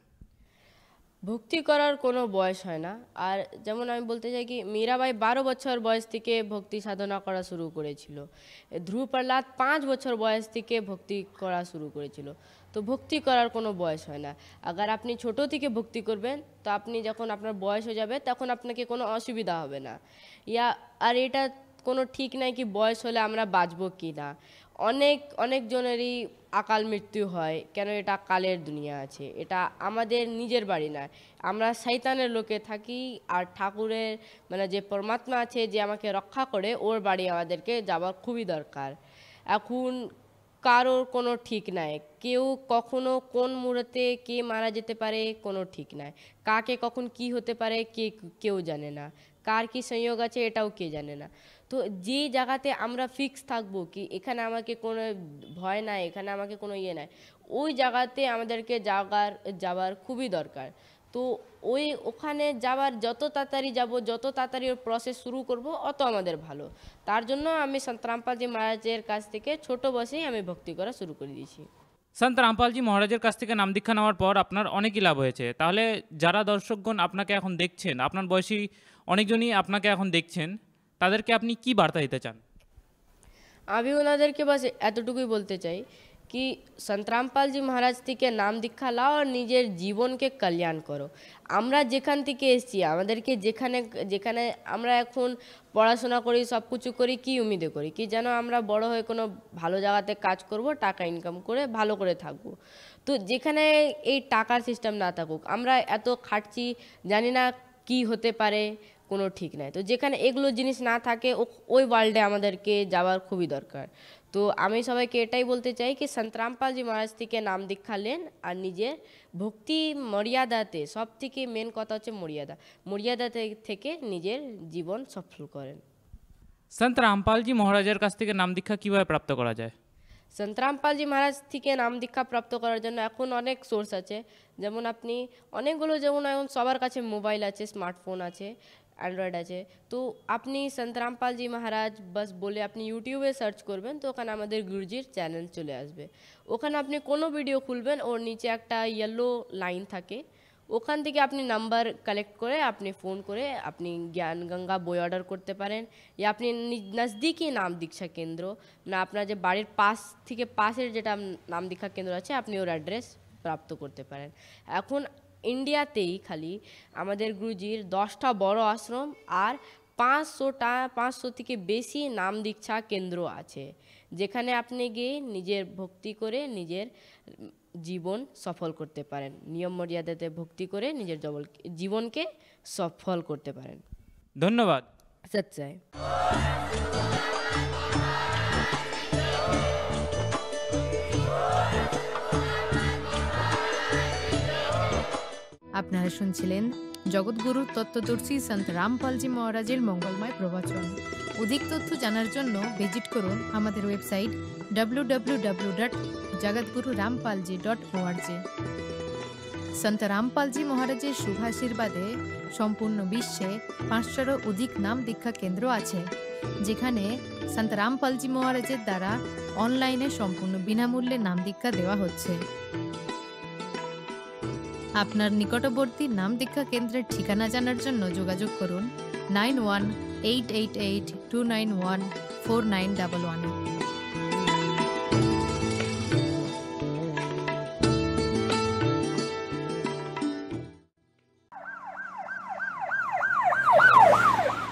ভক্তি করার কোনো বয়স হয় না। আর যেমন আমি বলতে চাই কি মীরাবাই 12 বছর বয়স থেকে ভক্তি সাধনা করা শুরু করেছিল, ধ্রুব প্রহ্লাদ 5 বছর বয়স থেকে ভক্তি করা শুরু করেছিল। তো ভক্তি করার কোনো বয়স হয় না। আগার আপনি ছোট থেকে ভক্তি করবেন তো আপনি যখন আপনার বয়স হয়ে যাবে তখন আপনাকে কোনো অসুবিধা হবে না। আর এটা কোনো ঠিক নাই কি বয়স হলে আমরা বাঁচবো কি না। অনেক জনেরই আকাল মৃত্যু হয়, কেন এটা কালের দুনিয়া আছে, এটা আমাদের নিজের বাড়ি না। আমরা শয়তানের লোকে থাকি আর ঠাকুরের মানে যে পরমাত্মা আছে যে আমাকে রক্ষা করে ওর বাড়ি আমাদেরকে যাওয়ার খুবই দরকার। এখন কারোর কোনো ঠিক নাই, কেউ কখনো কোন মুহূর্তে কে মারা যেতে পারে কোনো ঠিক নাই, কাকে কখন কি হতে পারে কেউ জানে না, কার কি সংযোগ আছে এটাও কে জানে না। তো যে জায়গাতে আমরা ফিক্স থাকবো কি এখানে আমাকে কোনো ভয় নাই, এখানে আমাকে কোনো ইয়ে নাই, ওই জায়গাতে আমাদেরকে যাওয়ার খুবই দরকার। তো ওখানে যাওয়ার যত তাড়াতাড়ি যাব, যত তাড়াতাড়ি ওর প্রসেস শুরু করব অত আমাদের ভালো। তার জন্য আমি সন্ত রামপালজি মহারাজের কাছ থেকে ছোট বয়সেই আমি ভক্তি করা শুরু করে দিয়েছি। সন্ত রামপালজি মহারাজের কাছ থেকে নাম দীক্ষা নেওয়ার পর আপনার অনেকই লাভ হয়েছে। তাহলে যারা দর্শকগণ আপনাকে এখন দেখছেন, আপনার বয়সী অনেকজনই আপনাকে এখন দেখছেন, তাদেরকে আপনি কি বার্তা দিতে চান? আমি ওনাদেরকে বাস এতটুকুই বলতে চাই कि संत रामपाल जी महाराज থেকে নাম দীক্ষা লাও আর নিজের জীবনকে কল্যাণ করো। আমরা যেখান থেকে এসেছি আমাদেরকে যেখানে যেখানে আমরা এখন পড়াশোনা করি সব কিছু করি কি উম্মিদে করি কি যেন আমরা বড় হয়ে কোনো ভালো জায়গাতে কাজ করব, টাকা ইনকাম করে ভালো করে থাকবো। তো যেখানে এই টাকার সিস্টেম না থাকুক, আমরা এত খাটছি জানি না কি হতে পারে কোনো ঠিক নাই। তো যেখানে এগুলো জিনিস না থাকে ওই ওয়ার্ল্ডে আমাদেরকে যাওয়ার খুবই দরকার। তো আমি সবাইকে এটাই বলতে চাই কি সন্ত রামপাল জি মহারাজ থেকে নাম দীক্ষা নেন আর নিজের ভক্তি মর্যাদাতে, সব থেকে মেন কথা হচ্ছে মর্যাদা থেকে নিজের জীবন সফল করেন। সন্ত রামপাল জি মহারাজের কাছ থেকে নাম দীক্ষা কীভাবে প্রাপ্ত করা যায়? সন্ত রামপাল জি মহারাজ থেকে নাম দীক্ষা প্রাপ্ত করার জন্য এখন অনেক সোর্স আছে, যেমন আপনি অনেকগুলো, যেমন এখন সবার কাছে মোবাইল আছে, স্মার্টফোন আছে, অ্যান্ড্রয়েড আছে। তো আপনি সন্ত রামপাল জি মহারাজ বাস বলে আপনি ইউটিউবে সার্চ করবেন তো ওখানে আমাদের গুরুজির চ্যানেল চলে আসবে। ওখানে আপনি কোনো ভিডিও খুলবেন ওর নিচে একটা ইয়েলো লাইন থাকে, ওখান থেকে আপনি নাম্বার কালেক্ট করে আপনি ফোন করে আপনি জ্ঞান গঙ্গা বই অর্ডার করতে পারেন, ইয়া আপনি নজদিকি নাম দীক্ষা কেন্দ্র না আপনার যে বাড়ির পাশ থেকে পাশের যেটা নাম দীক্ষা কেন্দ্র আছে আপনি ওর অ্যাড্রেস প্রাপ্ত করতে পারেন। এখন ইন্ডিয়াতেই খালি আমাদের গুরুজির 10টা বড় আশ্রম আর 500 থেকে বেশি নাম দীক্ষা কেন্দ্র আছে, যেখানে আপনি গিয়ে নিজের ভক্তি করে নিজের জীবন সফল করতে পারেন, নিয়ম মর্যাদাতে ভক্তি করে নিজের জীবনকে সফল করতে পারেন। ধন্যবাদ। সচ্চাই। আপনারা শুনছিলেন জগৎগুরু তত্ত্বদর্শী সন্ত রামপালজি মহারাজের মঙ্গলময় প্রবচন। অধিক তথ্য জানার জন্য ভিজিট করুন আমাদের ওয়েবসাইট www.jagatgururampalji.org। সন্ত রামপালজি মহারাজের শুভাশীর্বাদে সম্পূর্ণ বিশ্বে 500-রও অধিক নাম দীক্ষা কেন্দ্র আছে, যেখানে সন্ত রামপালজি মহারাজের দ্বারা অনলাইনে সম্পূর্ণ বিনামূল্যে নাম দীক্ষা দেওয়া হচ্ছে। আপনার নিকটবর্তী নাম দীক্ষা কেন্দ্রের ঠিকানা জানার জন্য যোগাযোগ করুন 9188291491।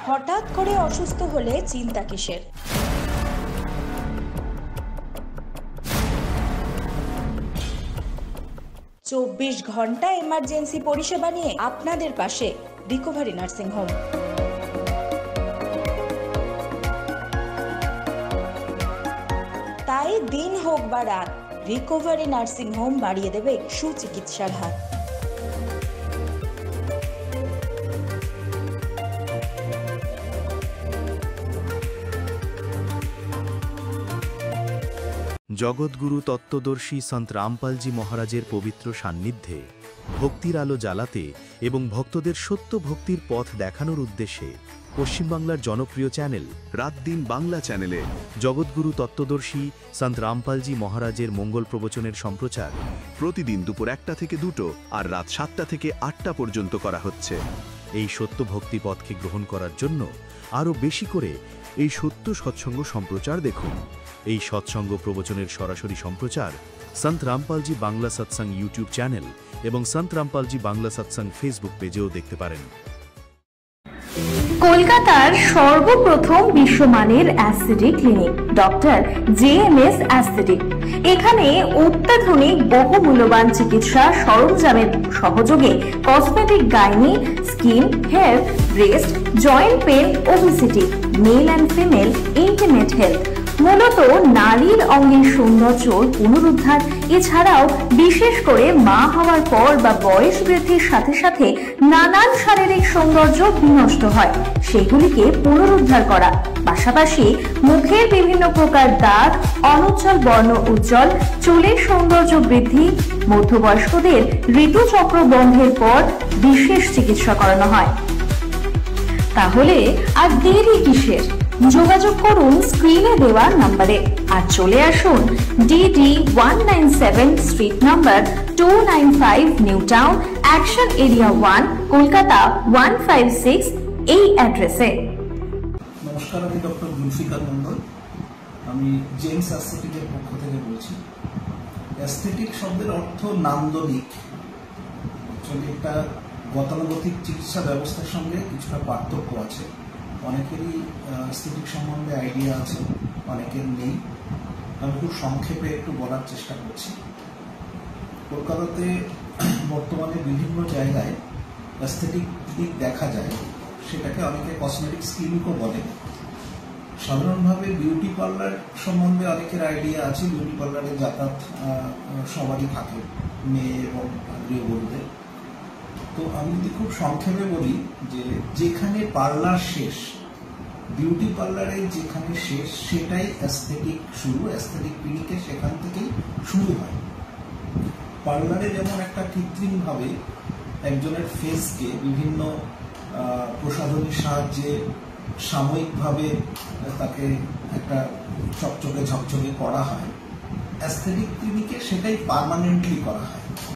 হঠাৎ করে অসুস্থ হলে চিন্তা কিসের? 24 ঘন্টা এমার্জেন্সি পরিষেবা নিয়ে আপনাদের পাশে রিকভারি নার্সিং হোম। তাই দিন হোক বা রাত, রিকভারি নার্সিং হোম বাড়িয়ে দেবে সুচিকিৎসার হাত। জগৎগুরু তত্ত্বদর্শী সন্ত রামপালজি মহারাজের পবিত্র সান্নিধ্যে ভক্তির আলো জ্বালাতে এবং ভক্তদের সত্য ভক্তির পথ দেখানোর উদ্দেশ্যে পশ্চিমবাংলার জনপ্রিয় চ্যানেল রাত দিন বাংলা চ্যানেলে জগৎগুরু তত্ত্বদর্শী সন্ত রামপালজি মহারাজের মঙ্গল প্রবচনের সম্প্রচার প্রতিদিন দুপুর 1টা থেকে 2টো আর রাত 7টা থেকে 8টা পর্যন্ত করা হচ্ছে। এই সত্য ভক্তি পথকে গ্রহণ করার জন্য আরও বেশি করে এই সত্য সৎসঙ্গ সম্প্রচার দেখুন। এই সৎসঙ্গ প্রবচনের সরাসরি সম্প্রচার সন্ত রামপালজি বাংলা সৎসঙ্গ ইউটিউব চ্যানেল এবং সন্ত রামপালজি বাংলা সৎসঙ্গ ফেসবুক পেজেও দেখতে পারেন। কলকাতার সর্বপ্রথম বিশ্বমানের aesthetic clinic doctor JMS aesthetic. এখানে অত্যাধুনিক বহুমূল্যবান চিকিৎসা সরঞ্জামের সহযোগে cosmetic, gynae, skin, hair, breast, joint pain, obesity, male and female intimate health, মূলত নারীর অঙ্গের সৌন্দর্য পুনরুদ্ধার, এছাড়াও বিশেষ করে মা হওয়ার পর বা বয়স বৃদ্ধির সাথে সাথে নানান শারীরিক সৌন্দর্য বিনষ্ট হয়, সেগুলিকে পুনরুদ্ধার করা। পাশাপাশি মুখের বিভিন্ন প্রকার দাগ, অনুজ্জ্বল বর্ণ উজ্জ্বল, চুলের সৌন্দর্য বৃদ্ধি, মধ্যবয়স্কদের ঋতুচক্র বন্ধের পর বিশেষ চিকিৎসা করানো হয়। তাহলে আর দেরি কিসের? যোগাযোগ করুন স্ক্রিনে দেওয়া নম্বরে আর চলে আসুন DD 197 street number 295 new town, action area 1, Kolkata 156 এই অ্যাড্রেসে। নমস্কার, আমি ডক্টর জুলফিকার মন্ডল। আমি জেমস অ্যাস্থেটিকের পক্ষ থেকে বলছি। অ্যাস্থেটিক শব্দের অর্থ নান্দনিক। একটা গতানুগতিক চিকিৎসা ব্যবস্থার সঙ্গে কিছুটা পার্থক্য আছে। অনেকেরই অ্যাস্থেটিক সম্বন্ধে আইডিয়া আছে, অনেকের নেই। আমি খুব সংক্ষেপে একটু বলার চেষ্টা করছি। কলকাতাতে বর্তমানে বিভিন্ন জায়গায় অ্যাস্থেটিক ক্লিনিক দেখা যায়, সেটাকে অনেকে কসমেটিক্স ক্লিনিকও বলে। সাধারণভাবে বিউটি পার্লার সম্বন্ধে অনেকের আইডিয়া আছে। বিউটি পার্লারে যাতায়াত সবারই থাকে, মেয়ে এবং গৃহবধূদের। তো আমি যদি খুব সংক্ষেপে বলি যে যেখানে পার্লার শেষ, বিউটি পার্লারে যেখানে শেষ, সেটাই অ্যাস্থেটিক শুরু। অ্যাস্থেটিক ক্লিনিকে সেখান থেকেই শুরু হয়। পার্লারে যেমন একটা কৃত্রিমভাবে একজনের ফেসকে বিভিন্ন প্রসাধনীর সাহায্যে সাময়িকভাবে তাকে একটা চকচকে ঝকঝকে করা হয়, অ্যাস্থেটিক ক্লিনিকে সেটাই পার্মানেন্টলি করা হয়।